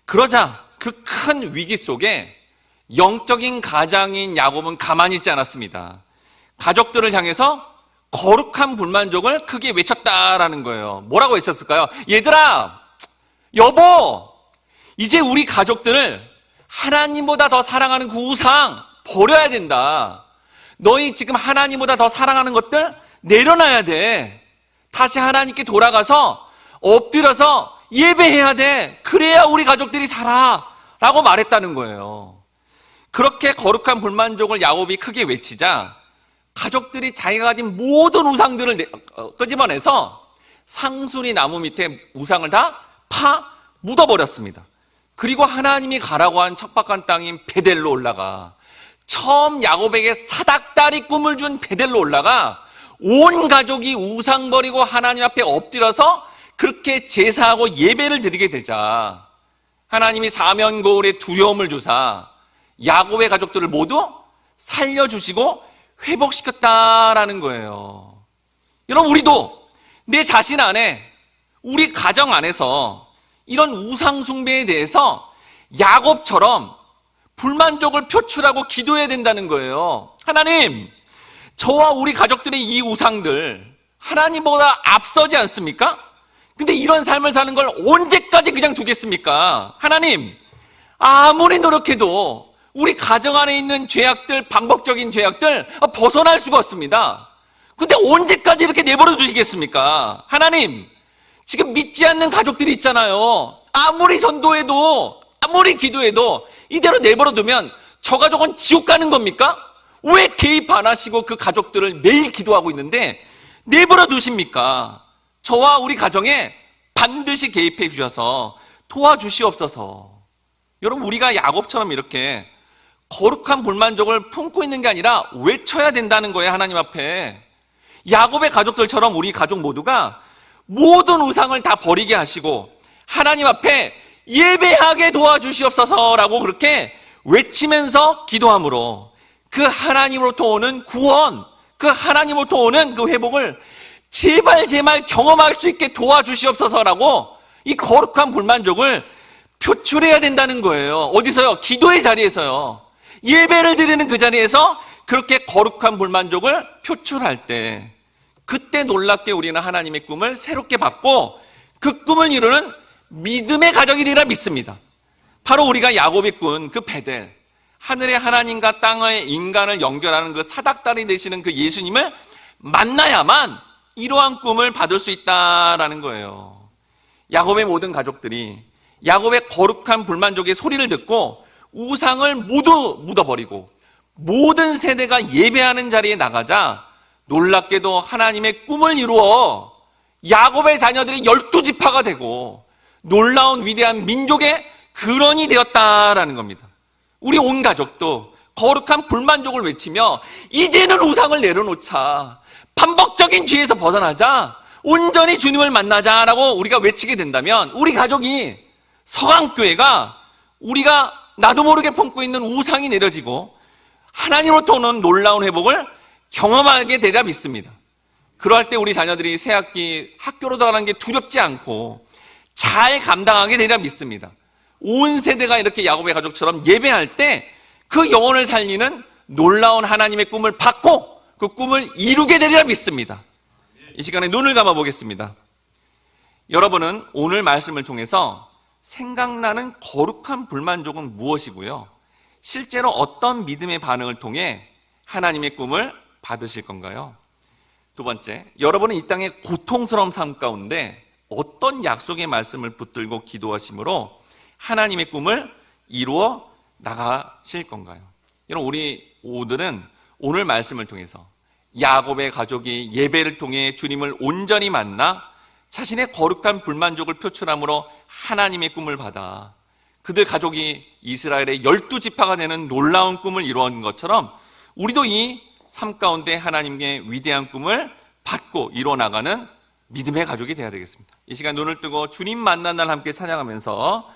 그러자 그 큰 위기 속에 영적인 가장인 야곱은 가만히 있지 않았습니다. 가족들을 향해서 거룩한 불만족을 크게 외쳤다라는 거예요. 뭐라고 외쳤을까요? 얘들아, 여보, 이제 우리 가족들을 하나님보다 더 사랑하는 그 우상 버려야 된다. 너희 지금 하나님보다 더 사랑하는 것들 내려놔야 돼. 다시 하나님께 돌아가서 엎드려서 예배해야 돼. 그래야 우리 가족들이 살아 라고 말했다는 거예요. 그렇게 거룩한 불만족을 야곱이 크게 외치자 가족들이 자기가 가진 모든 우상들을 끄집어내서 상수리 나무 밑에 우상을 다 묻어버렸습니다. 그리고 하나님이 가라고 한 척박한 땅인 베델로 올라가 처음 야곱에게 사닥다리 꿈을 준 베델로 올라가 온 가족이 우상 버리고 하나님 앞에 엎드려서 그렇게 제사하고 예배를 드리게 되자 하나님이 사면거울의 두려움을 주사 야곱의 가족들을 모두 살려주시고 회복시켰다라는 거예요. 여러분 우리도 내 자신 안에 우리 가정 안에서 이런 우상 숭배에 대해서 야곱처럼 불만족을 표출하고 기도해야 된다는 거예요. 하나님, 저와 우리 가족들의 이 우상들 하나님보다 앞서지 않습니까? 근데 이런 삶을 사는 걸 언제까지 그냥 두겠습니까? 하나님, 아무리 노력해도 우리 가정 안에 있는 죄악들, 반복적인 죄악들 벗어날 수가 없습니다. 근데 언제까지 이렇게 내버려 두시겠습니까? 하나님, 지금 믿지 않는 가족들이 있잖아요. 아무리 전도해도 아무리 기도해도 이대로 내버려 두면 저 가족은 지옥 가는 겁니까? 왜 개입 안 하시고 그 가족들을 매일 기도하고 있는데 내버려 두십니까? 저와 우리 가정에 반드시 개입해 주셔서 도와주시옵소서. 여러분 우리가 야곱처럼 이렇게 거룩한 불만족을 품고 있는 게 아니라 외쳐야 된다는 거예요. 하나님 앞에. 야곱의 가족들처럼 우리 가족 모두가 모든 우상을 다 버리게 하시고 하나님 앞에 예배하게 도와주시옵소서라고 그렇게 외치면서 기도함으로 그 하나님으로부터 오는 구원, 그 하나님으로부터 오는 그 회복을 제발 경험할 수 있게 도와주시옵소서라고 이 거룩한 불만족을 표출해야 된다는 거예요. 어디서요? 기도의 자리에서요. 예배를 드리는 그 자리에서 그렇게 거룩한 불만족을 표출할 때 그때 놀랍게 우리는 하나님의 꿈을 새롭게 받고 그 꿈을 이루는 믿음의 가정이리라 믿습니다. 바로 우리가 야곱이 꾼 그 베델, 하늘의 하나님과 땅의 인간을 연결하는 그 사닥다리 되시는 그 예수님을 만나야만 이러한 꿈을 받을 수 있다라는 거예요. 야곱의 모든 가족들이 야곱의 거룩한 불만족의 소리를 듣고 우상을 모두 묻어버리고 모든 세대가 예배하는 자리에 나가자 놀랍게도 하나님의 꿈을 이루어 야곱의 자녀들이 12지파가 되고 놀라운 위대한 민족의 근원이 되었다라는 겁니다. 우리 온 가족도 거룩한 불만족을 외치며 이제는 우상을 내려놓자, 반복적인 죄에서 벗어나자, 온전히 주님을 만나자라고 우리가 외치게 된다면 우리 가족이 서강교회가 우리가 나도 모르게 품고 있는 우상이 내려지고 하나님으로부터 오는 놀라운 회복을 경험하게 되리라 믿습니다. 그럴 때 우리 자녀들이 새학기 학교로 들어가는 게 두렵지 않고 잘 감당하게 되리라 믿습니다. 온 세대가 이렇게 야곱의 가족처럼 예배할 때 그 영혼을 살리는 놀라운 하나님의 꿈을 받고 그 꿈을 이루게 되리라 믿습니다. 이 시간에 눈을 감아 보겠습니다. 여러분은 오늘 말씀을 통해서 생각나는 거룩한 불만족은 무엇이고요? 실제로 어떤 믿음의 반응을 통해 하나님의 꿈을 받으실 건가요? 두 번째, 여러분은 이 땅의 고통스러운 삶 가운데 어떤 약속의 말씀을 붙들고 기도하심으로 하나님의 꿈을 이루어 나가실 건가요? 여러분, 우리 오늘은 오늘 말씀을 통해서 야곱의 가족이 예배를 통해 주님을 온전히 만나 자신의 거룩한 불만족을 표출함으로 하나님의 꿈을 받아 그들 가족이 이스라엘의 12지파가 되는 놀라운 꿈을 이루어낸 것처럼 우리도 이 삶 가운데 하나님의 위대한 꿈을 받고 이루어나가는 믿음의 가족이 되어야 되겠습니다. 이 시간 눈을 뜨고 주님 만난 날 함께 찬양하면서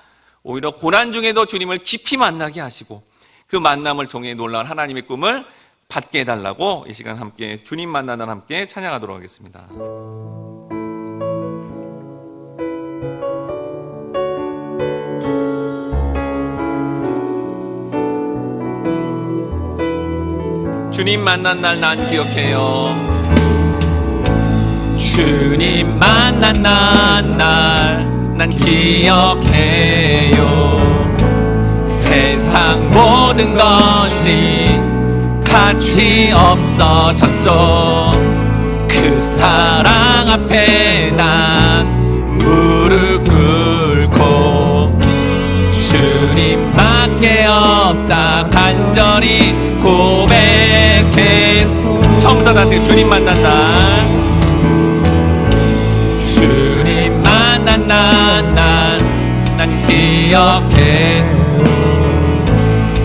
오히려 고난 중에도 주님을 깊이 만나게 하시고 그 만남을 통해 놀라운 하나님의 꿈을 받게 해달라고 이 시간 함께 주님 만난 날 함께 찬양하도록 하겠습니다. 주님 만난 날 난 기억해요. 주님 만난 날 난 기억해요. 세상 모든 것이 가치 없어졌죠. 그 사랑 앞에 난 무릎 꿇고 주님밖에 없다 간절히 고백했소. 처음부터 다시 주님 만난 날, 주님 만난 난 기억해.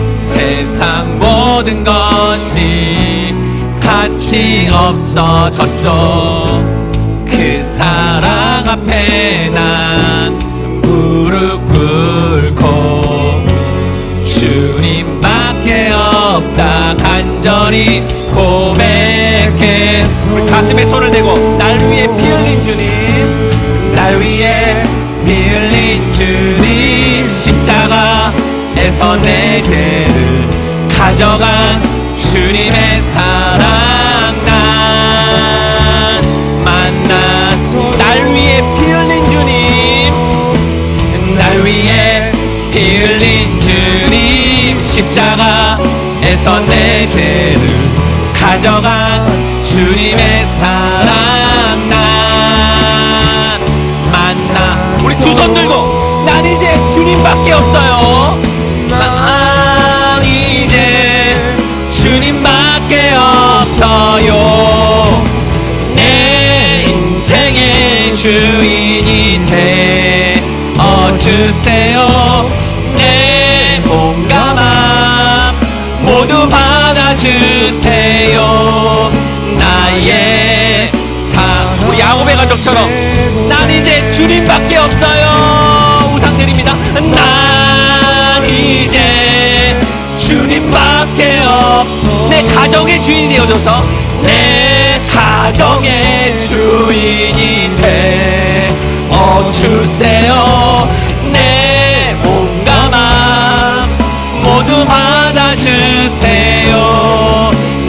세상 모든 것이 가치 없어졌죠. 그 사랑 앞에 난 무릎 꿇고 주님밖에 없다 간절히 고백했소. 우리 가슴에 손을 대고 날 위해 피 흘린 주님, 날 위해 피 흘린 주님, 십자가에서 내 죄를 가져간 주님의 사랑 난 만났소. 날 위해 피 흘린 주님, 날 위해 피 흘린 주님, 십자가에서 내 죄를 가져간 주님의 사랑 난 만나. 우리 두 손 들고 난 이제 주님밖에 없어요. 난 이제 주님밖에 없어요. 내 인생의 주인이 되어주세요. 내 몸과 맘 모두 받아주세요. 나의 삶. 우리 야곱의 가족처럼 난 이제 주님밖에 없어요. 우상드립니다. 난 이제 주님밖에 없어. 내 가정의 주인이 되어줘서 내 가정의 주인이 되어주세요. 내 몸과 맘 모두 받아주세요.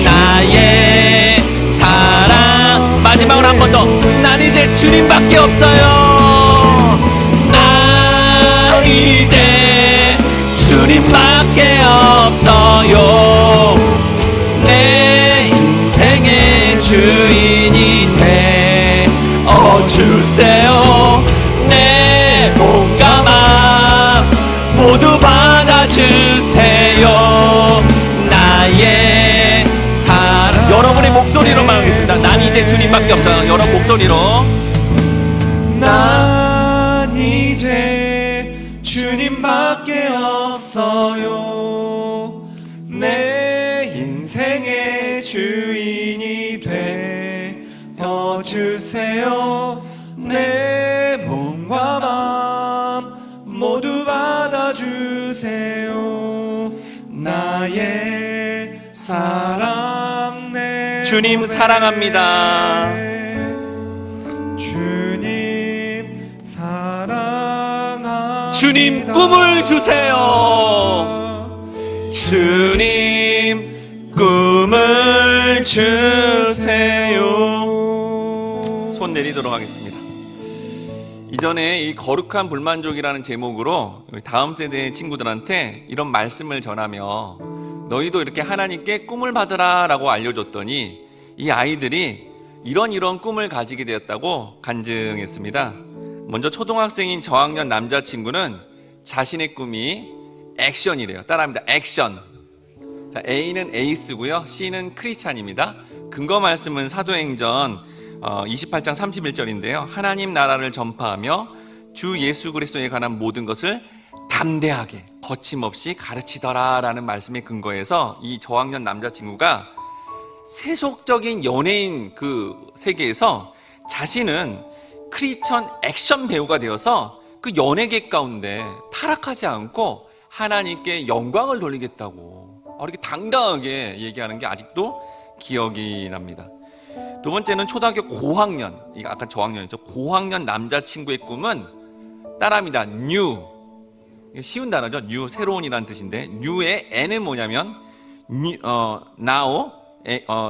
나의 사랑. 마지막으로 한 번 더. 난 이제 주님밖에 없어요. 나 이제 주님밖에 없어요. 내 인생의 주인이 되어주세요. 내 몸과 맘 모두 받아주세요. 나의 목소리로 말하겠습니다. 난 이제 주님밖에 없어요. 여러분 목소리로. 난 이제 주님밖에 없어요. 내 인생의 주인이 되어 주세요. 내 몸과 마음 모두 받아주세요. 나의 사랑 내 주님 몸에 사랑합니다. 주님 사랑합니다. 주님 꿈을 주세요. 주님 꿈을 주세요. 손 내리도록 하겠습니다. 이전에 이 거룩한 불만족이라는 제목으로 다음 세대의 친구들한테 이런 말씀을 전하며 너희도 이렇게 하나님께 꿈을 받으라 라고 알려줬더니 이 아이들이 이런 꿈을 가지게 되었다고 간증했습니다. 먼저 초등학생인 저학년 남자친구는 자신의 꿈이 액션이래요. 따라합니다. 액션. 자, A는 에이스고요. C는 크리스찬입니다. 근거 말씀은 사도행전 28장 31절인데요. 하나님 나라를 전파하며 주 예수 그리스도에 관한 모든 것을 담대하게 거침없이 가르치더라 라는 말씀에 근거해서 이 저학년 남자친구가 세속적인 연예인 그 세계에서 자신은 크리스천 액션 배우가 되어서 그 연예계 가운데 타락하지 않고 하나님께 영광을 돌리겠다고 이렇게 당당하게 얘기하는 게 아직도 기억이 납니다. 두 번째는 초등학교 고학년, 이거 아까 저학년이죠. 고학년 남자친구의 꿈은 따라합니다. new. 쉬운 단어죠. new, 새로운이라는 뜻인데 new의 n은 뭐냐면 now,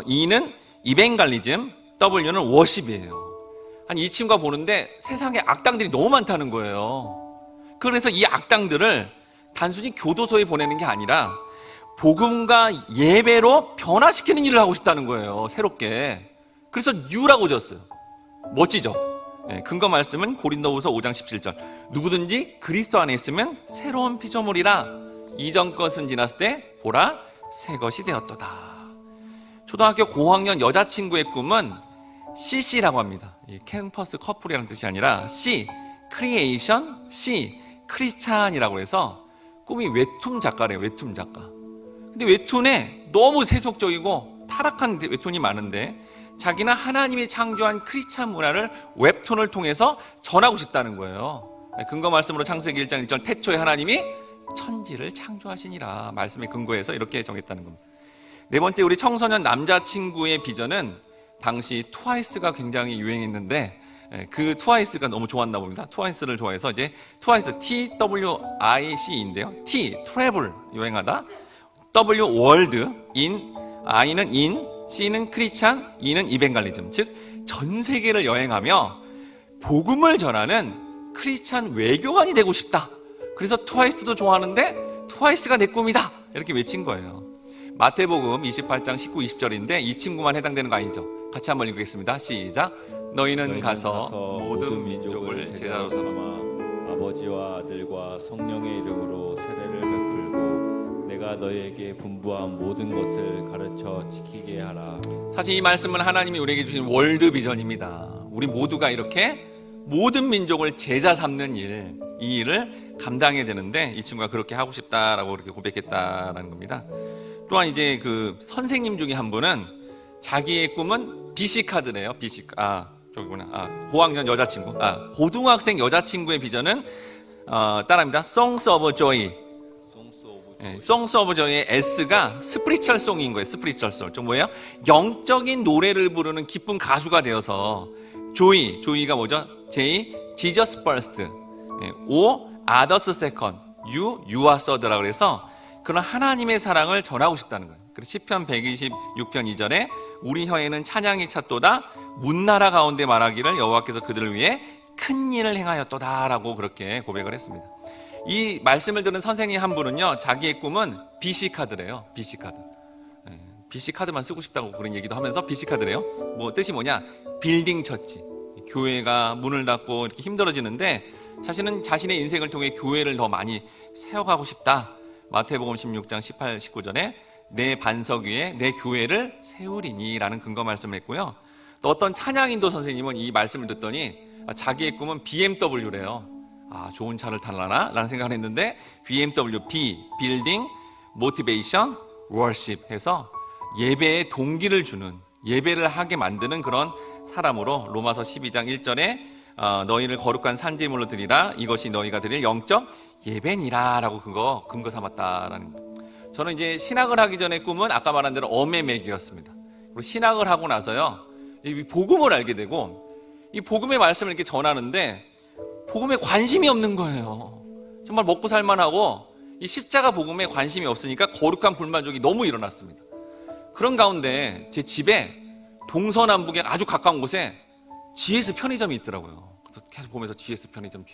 e는 이벤갈리즘, w는 worship이에요. 아니 이 친구가 보는데 세상에 악당들이 너무 많다는 거예요. 그래서 이 악당들을 단순히 교도소에 보내는 게 아니라 복음과 예배로 변화시키는 일을 하고 싶다는 거예요. 새롭게. 그래서 new라고 졌어요. 멋지죠? 네, 근거 말씀은 고린도후서 5장 17절. 누구든지 그리스도 안에 있으면 새로운 피조물이라 이전 것은 지났을 때 보라 새 것이 되었도다. 초등학교 고학년 여자친구의 꿈은 CC라고 합니다. 캠퍼스 커플이라는 뜻이 아니라 C, 크리에이션, C, 크리스찬이라고 해서 꿈이 웹툰 작가래요. 웹툰 작가. 근데 웹툰에 너무 세속적이고 타락한 웹툰이 많은데 자기는 하나님이 창조한 크리스찬 문화를 웹툰을 통해서 전하고 싶다는 거예요. 근거 말씀으로 창세기 1장 1절 태초에 하나님이 천지를 창조하시니라 말씀에 근거해서 이렇게 정했다는 겁니다. 네 번째, 우리 청소년 남자친구의 비전은 당시 트와이스가 굉장히 유행했는데 그 트와이스가 너무 좋았나 봅니다. 트와이스를 좋아해서 이제 트와이스 TWIC인데요. T, 트래블, 여행하다. W, 월드, 인, I는 인, C는 크리스찬, E는 이벤갈리즘. 즉 전 세계를 여행하며 복음을 전하는 크리스찬 외교관이 되고 싶다. 그래서 트와이스도 좋아하는데 트와이스가 내 꿈이다. 이렇게 외친 거예요. 마태복음 28장 19, 20절인데 이 친구만 해당되는 거 아니죠. 같이 한번 읽겠습니다. 시작. 너희는 가서 모든 민족을 제자로 삼아 아버지와 아들과 성령의 이름으로 세례를 베풀고 내가 너희에게 분부한 모든 것을 가르쳐 지키게 하라. 사실 이 말씀은 하나님이 우리에게 주신 월드 비전입니다. 우리 모두가 이렇게 모든 민족을 제자 삼는 일, 이 일을 감당해야 되는데 이 친구가 그렇게 하고 싶다라고 그렇게 고백했다라는 겁니다. 또한 이제 그 선생님 중에 한 분은 자기의 꿈은 BC카드래요. 저기구나. 고학년 여자친구. 고등학생 여자친구의 비전은 따라합니다. Songs of Joy. Songs of Joy의 S가 스피리추얼 송인 거예요. 스피리추얼 송. 좀 뭐예요? 영적인 노래를 부르는 기쁜 가수가 되어서 조이가 뭐죠? J, Jesus first. O, others second. U, you are third라고 해서 그런 하나님의 사랑을 전하고 싶다는 거예요. 그래서 시편 126편 2절에 우리 혀에는 찬양이 찼도다 문나라 가운데 말하기를 여호와께서 그들을 위해 큰 일을 행하였도다라고 그렇게 고백을 했습니다. 이 말씀을 들은 선생님 한 분은요, 자기의 꿈은 BC카드래요. BC카드. BC카드만 쓰고 싶다고 그런 얘기도 하면서 BC카드래요. 뭐 뜻이 뭐냐? 빌딩 처치. 교회가 문을 닫고 이렇게 힘들어지는데 자신은 자신의 인생을 통해 교회를 더 많이 세워가고 싶다. 마태복음 16장 18, 19절에 내 반석 위에 내 교회를 세우리니라는 근거 말씀을 했고요. 또 어떤 찬양인도 선생님은 이 말씀을 듣더니 자기의 꿈은 BMW래요. 아, 좋은 차를 탈라나? 라는 생각을 했는데 BMW, B, Building, Motivation, Worship 해서 예배에 동기를 주는, 예배를 하게 만드는 그런 사람으로 로마서 12장 1절에 너희를 거룩한 산제물로 드리라, 이것이 너희가 드릴 영적 예배니라 라고 그거 근거 삼았다라는 거. 저는 이제 신학을 하기 전에 꿈은 아까 말한 대로 엄의 맥이었습니다. 그리고 신학을 하고 나서요, 이 복음을 알게 되고 이 복음의 말씀을 이렇게 전하는데 복음에 관심이 없는 거예요. 정말 먹고 살만하고 이 십자가 복음에 관심이 없으니까 거룩한 불만족이 너무 일어났습니다. 그런 가운데 제 집에 동서남북에 아주 가까운 곳에 GS 편의점이 있더라고요. 그래서 계속 보면서 GS 편의점.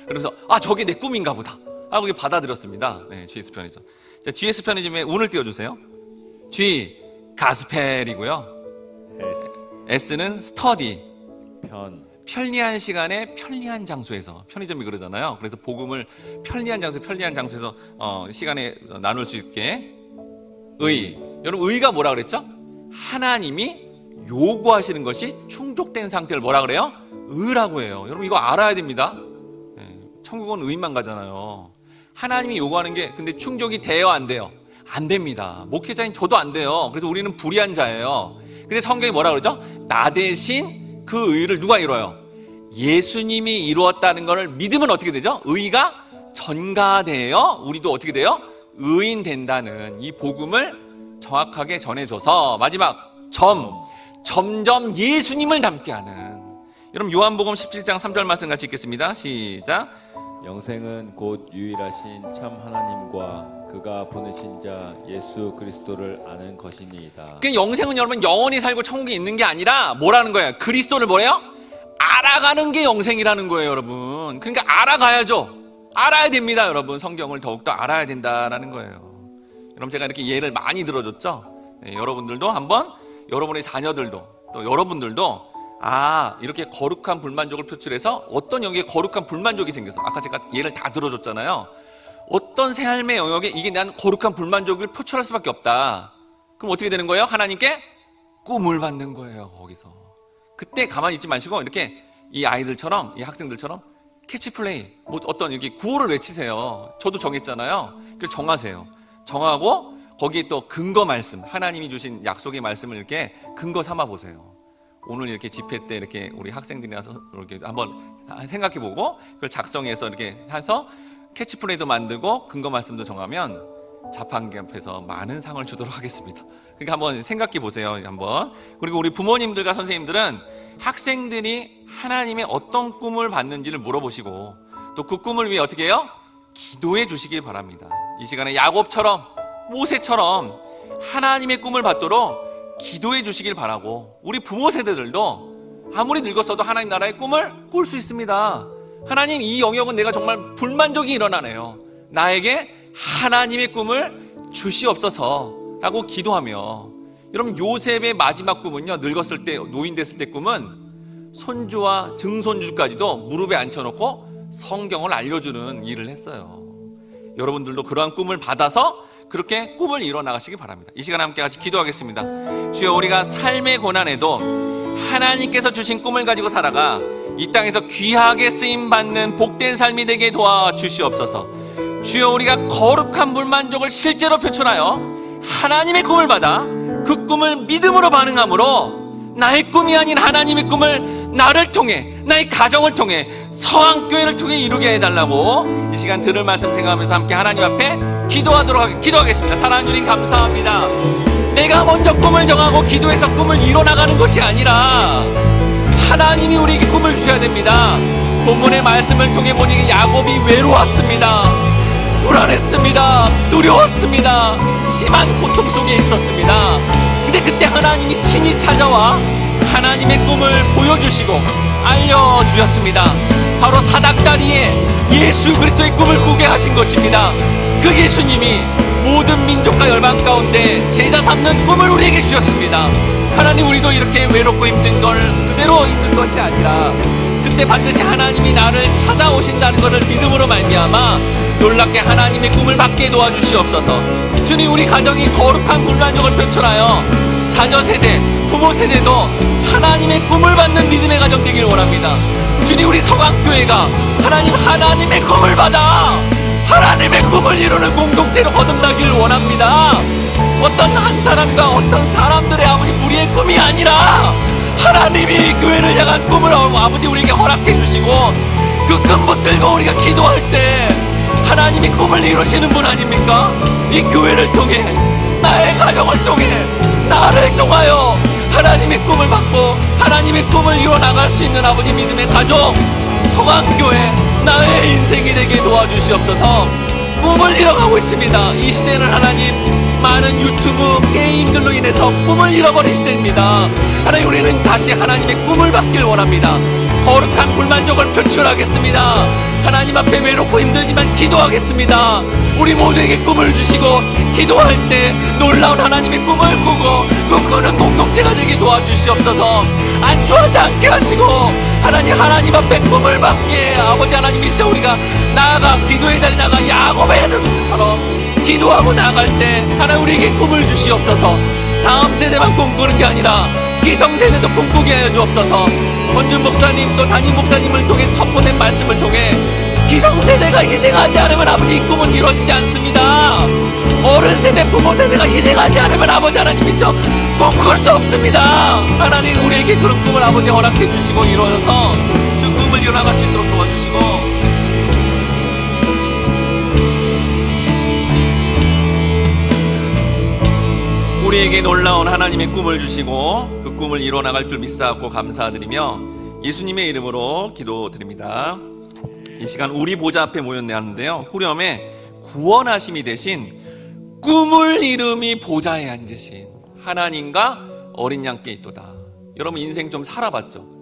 그러면서 아, 저게 내 꿈인가 보다 하고 받아들였습니다. 네, GS 편의점. 자, GS 편의점에 운을 띄워주세요. G, 가스펠이고요. S는 스터디, 편리한 시간에 편리한 장소에서, 편의점이 그러잖아요. 그래서 복음을 편리한 장소에서 시간에 나눌 수 있게. 의, 여러분 의가 뭐라 그랬죠? 하나님이 요구하시는 것이 충족된 상태를 뭐라 그래요? 의라고 해요. 여러분 이거 알아야 됩니다. 천국은 의만 가잖아요. 하나님이 요구하는 게 근데 충족이 돼요, 안 돼요? 안 됩니다. 목회자인 저도 안 돼요. 그래서 우리는 불의한 자예요. 근데 성경이 뭐라 그러죠? 나 대신 그 의를 누가 이뤄요? 예수님이 이루었다는 것을 믿으면 어떻게 되죠? 의가 전가되어 우리도 어떻게 돼요? 의인 된다는 이 복음을 정확하게 전해줘서 마지막 점점 예수님을 닮게 하는. 여러분 요한복음 17장 3절 말씀 같이 읽겠습니다. 시작. 영생은 곧 유일하신 참 하나님과 그가 보내신 자 예수 그리스도를 아는 것이니이다. 그 영생은 여러분 영원히 살고 천국에 있는 게 아니라 뭐라는 거예요? 그리스도를 뭐래요? 알아가는 게 영생이라는 거예요, 여러분. 그러니까 알아가야죠. 알아야 됩니다, 여러분. 성경을 더욱더 알아야 된다라는 거예요. 여러분 제가 이렇게 예를 많이 들어줬죠. 네, 여러분들도 한번 여러분의 자녀들도 또 여러분들도 이렇게 거룩한 불만족을 표출해서 어떤 영역에 거룩한 불만족이 생겨서 아까 제가 예를 다 들어줬잖아요. 어떤 삶의 영역에 이게 난 거룩한 불만족을 표출할 수밖에 없다. 그럼 어떻게 되는 거예요? 하나님께 꿈을 받는 거예요. 거기서 그때 가만히 있지 마시고 이렇게 이 아이들처럼 이 학생들처럼 캐치플레이 어떤 이렇게 구호를 외치세요. 저도 정했잖아요. 그걸 정하세요. 정하고 거기에 또 근거 말씀, 하나님이 주신 약속의 말씀을 이렇게 근거 삼아 보세요. 오늘 이렇게 집회 때 이렇게 우리 학생들이라서 이렇게 한번 생각해보고 그걸 작성해서 이렇게 해서 캐치플레이도 만들고 근거 말씀도 정하면 자판기 앞에서 많은 상을 주도록 하겠습니다. 그러니까 한번 생각해 보세요. 한번. 그리고 우리 부모님들과 선생님들은 학생들이 하나님의 어떤 꿈을 받는지를 물어보시고 또 그 꿈을 위해 어떻게 해요? 기도해 주시길 바랍니다. 이 시간에 야곱처럼 모세처럼 하나님의 꿈을 받도록 기도해 주시길 바라고 우리 부모 세대들도 아무리 늙었어도 하나님 나라의 꿈을 꿀 수 있습니다. 하나님 이 영역은 내가 정말 불만족이 일어나네요. 나에게 하나님의 꿈을 주시옵소서 라고 기도하며 여러분 요셉의 마지막 꿈은요 늙었을 때 노인 됐을 때 꿈은 손주와 증손주까지도 무릎에 앉혀놓고 성경을 알려주는 일을 했어요. 여러분들도 그러한 꿈을 받아서 그렇게 꿈을 이뤄나가시기 바랍니다. 이 시간 함께 같이 기도하겠습니다. 주여 우리가 삶의 고난에도 하나님께서 주신 꿈을 가지고 살아가 이 땅에서 귀하게 쓰임받는 복된 삶이 되게 도와주시옵소서. 주여 우리가 거룩한 불만족을 실제로 표출하여 하나님의 꿈을 받아 그 꿈을 믿음으로 반응함으로 나의 꿈이 아닌 하나님의 꿈을 나를 통해 나의 가정을 통해 서한교회를 통해 이루게 해달라고 이 시간 들을 말씀 생각하면서 함께 하나님 앞에 기도하겠습니다. 사랑하는 주님 감사합니다. 내가 먼저 꿈을 정하고 기도해서 꿈을 이뤄나가는 것이 아니라 하나님이 우리에게 꿈을 주셔야 됩니다. 본문의 말씀을 통해 보니 야곱이 외로웠습니다. 불안했습니다. 두려웠습니다. 심한 고통 속에 있었습니다. 근데 그때 하나님이 친히 찾아와 하나님의 꿈을 보여주시고 알려주셨습니다. 바로 사닥다리에 예수 그리스도의 꿈을 꾸게 하신 것입니다. 그 예수님이 모든 민족과 열방 가운데 제자 삼는 꿈을 우리에게 주셨습니다. 하나님 우리도 이렇게 외롭고 힘든 걸 그대로 있는 것이 아니라 그때 반드시 하나님이 나를 찾아오신다는 것을 믿음으로 말미암아 놀랍게 하나님의 꿈을 받게 도와주시옵소서. 주님, 우리 가정이 거룩한 불만족을 표출하여 자녀 세대, 부모 세대도 하나님의 꿈을 받는 믿음의 가정 되길 원합니다. 주님, 우리 서강교회가 하나님의 꿈을 받아 하나님의 꿈을 이루는 공동체로 거듭나길 원합니다. 어떤 한 사람과 어떤 사람들의 아버지 무리의 꿈이 아니라 하나님이 교회를 향한 꿈을 아버지 우리에게 허락해 주시고 그 꿈 붙들고 우리가 기도할 때 하나님이 꿈을 이루시는 분 아닙니까? 이 교회를 통해, 나의 가정을 통해, 나를 통하여 하나님의 꿈을 받고 하나님의 꿈을 이뤄 나갈 수 있는 아버지 믿음의 가족 성황교회 나의 인생이 되게 도와주시옵소서. 꿈을 잃어가고 있습니다. 이 시대는 하나님, 많은 유튜브 게임들로 인해서 꿈을 잃어버린 시대입니다. 하나님, 우리는 다시 하나님의 꿈을 받길 원합니다. 거룩한 불만족을 표출하겠습니다. 하나님 앞에 외롭고 힘들지만 기도하겠습니다. 우리 모두에게 꿈을 주시고 기도할 때 놀라운 하나님의 꿈을 꾸고 그 꾸는 공동체가 되게 도와주시옵소서. 안주하지 않게 하시고 하나님 앞에 꿈을 받게 아버지 하나님이시여, 우리가 나아가 기도의 자리 나가 야곱의 애들처럼 기도하고 나갈 때 하나님 우리에게 꿈을 주시옵소서. 다음 세대만 꿈꾸는 게 아니라 기성세대도 꿈꾸게 하여 주옵소서. 원준 목사님 또 담임 목사님을 통해 선포된 말씀을 통해 기성세대가 희생하지 않으면 아버지 이 꿈은 이루어지지 않습니다. 어른세대 부모세대가 희생하지 않으면 아버지 하나님이시여 꿈꿀 수 없습니다. 하나님 우리에게 그런 꿈을 아버지 허락해 주시고 이루어져서 주 꿈을 이뤄나갈 수 있도록 도와주시고, 우리에게 놀라운 하나님의 꿈을 주시고 그 꿈을 이뤄나갈 줄 믿사옵고 감사드리며 예수님의 이름으로 기도드립니다. 이 시간 우리 보좌 앞에 모였네 하는데요, 후렴에 구원하심이 되신 꿈을 이름이 보좌에 앉으신 하나님과 어린 양께 있도다. 여러분 인생 좀 살아봤죠?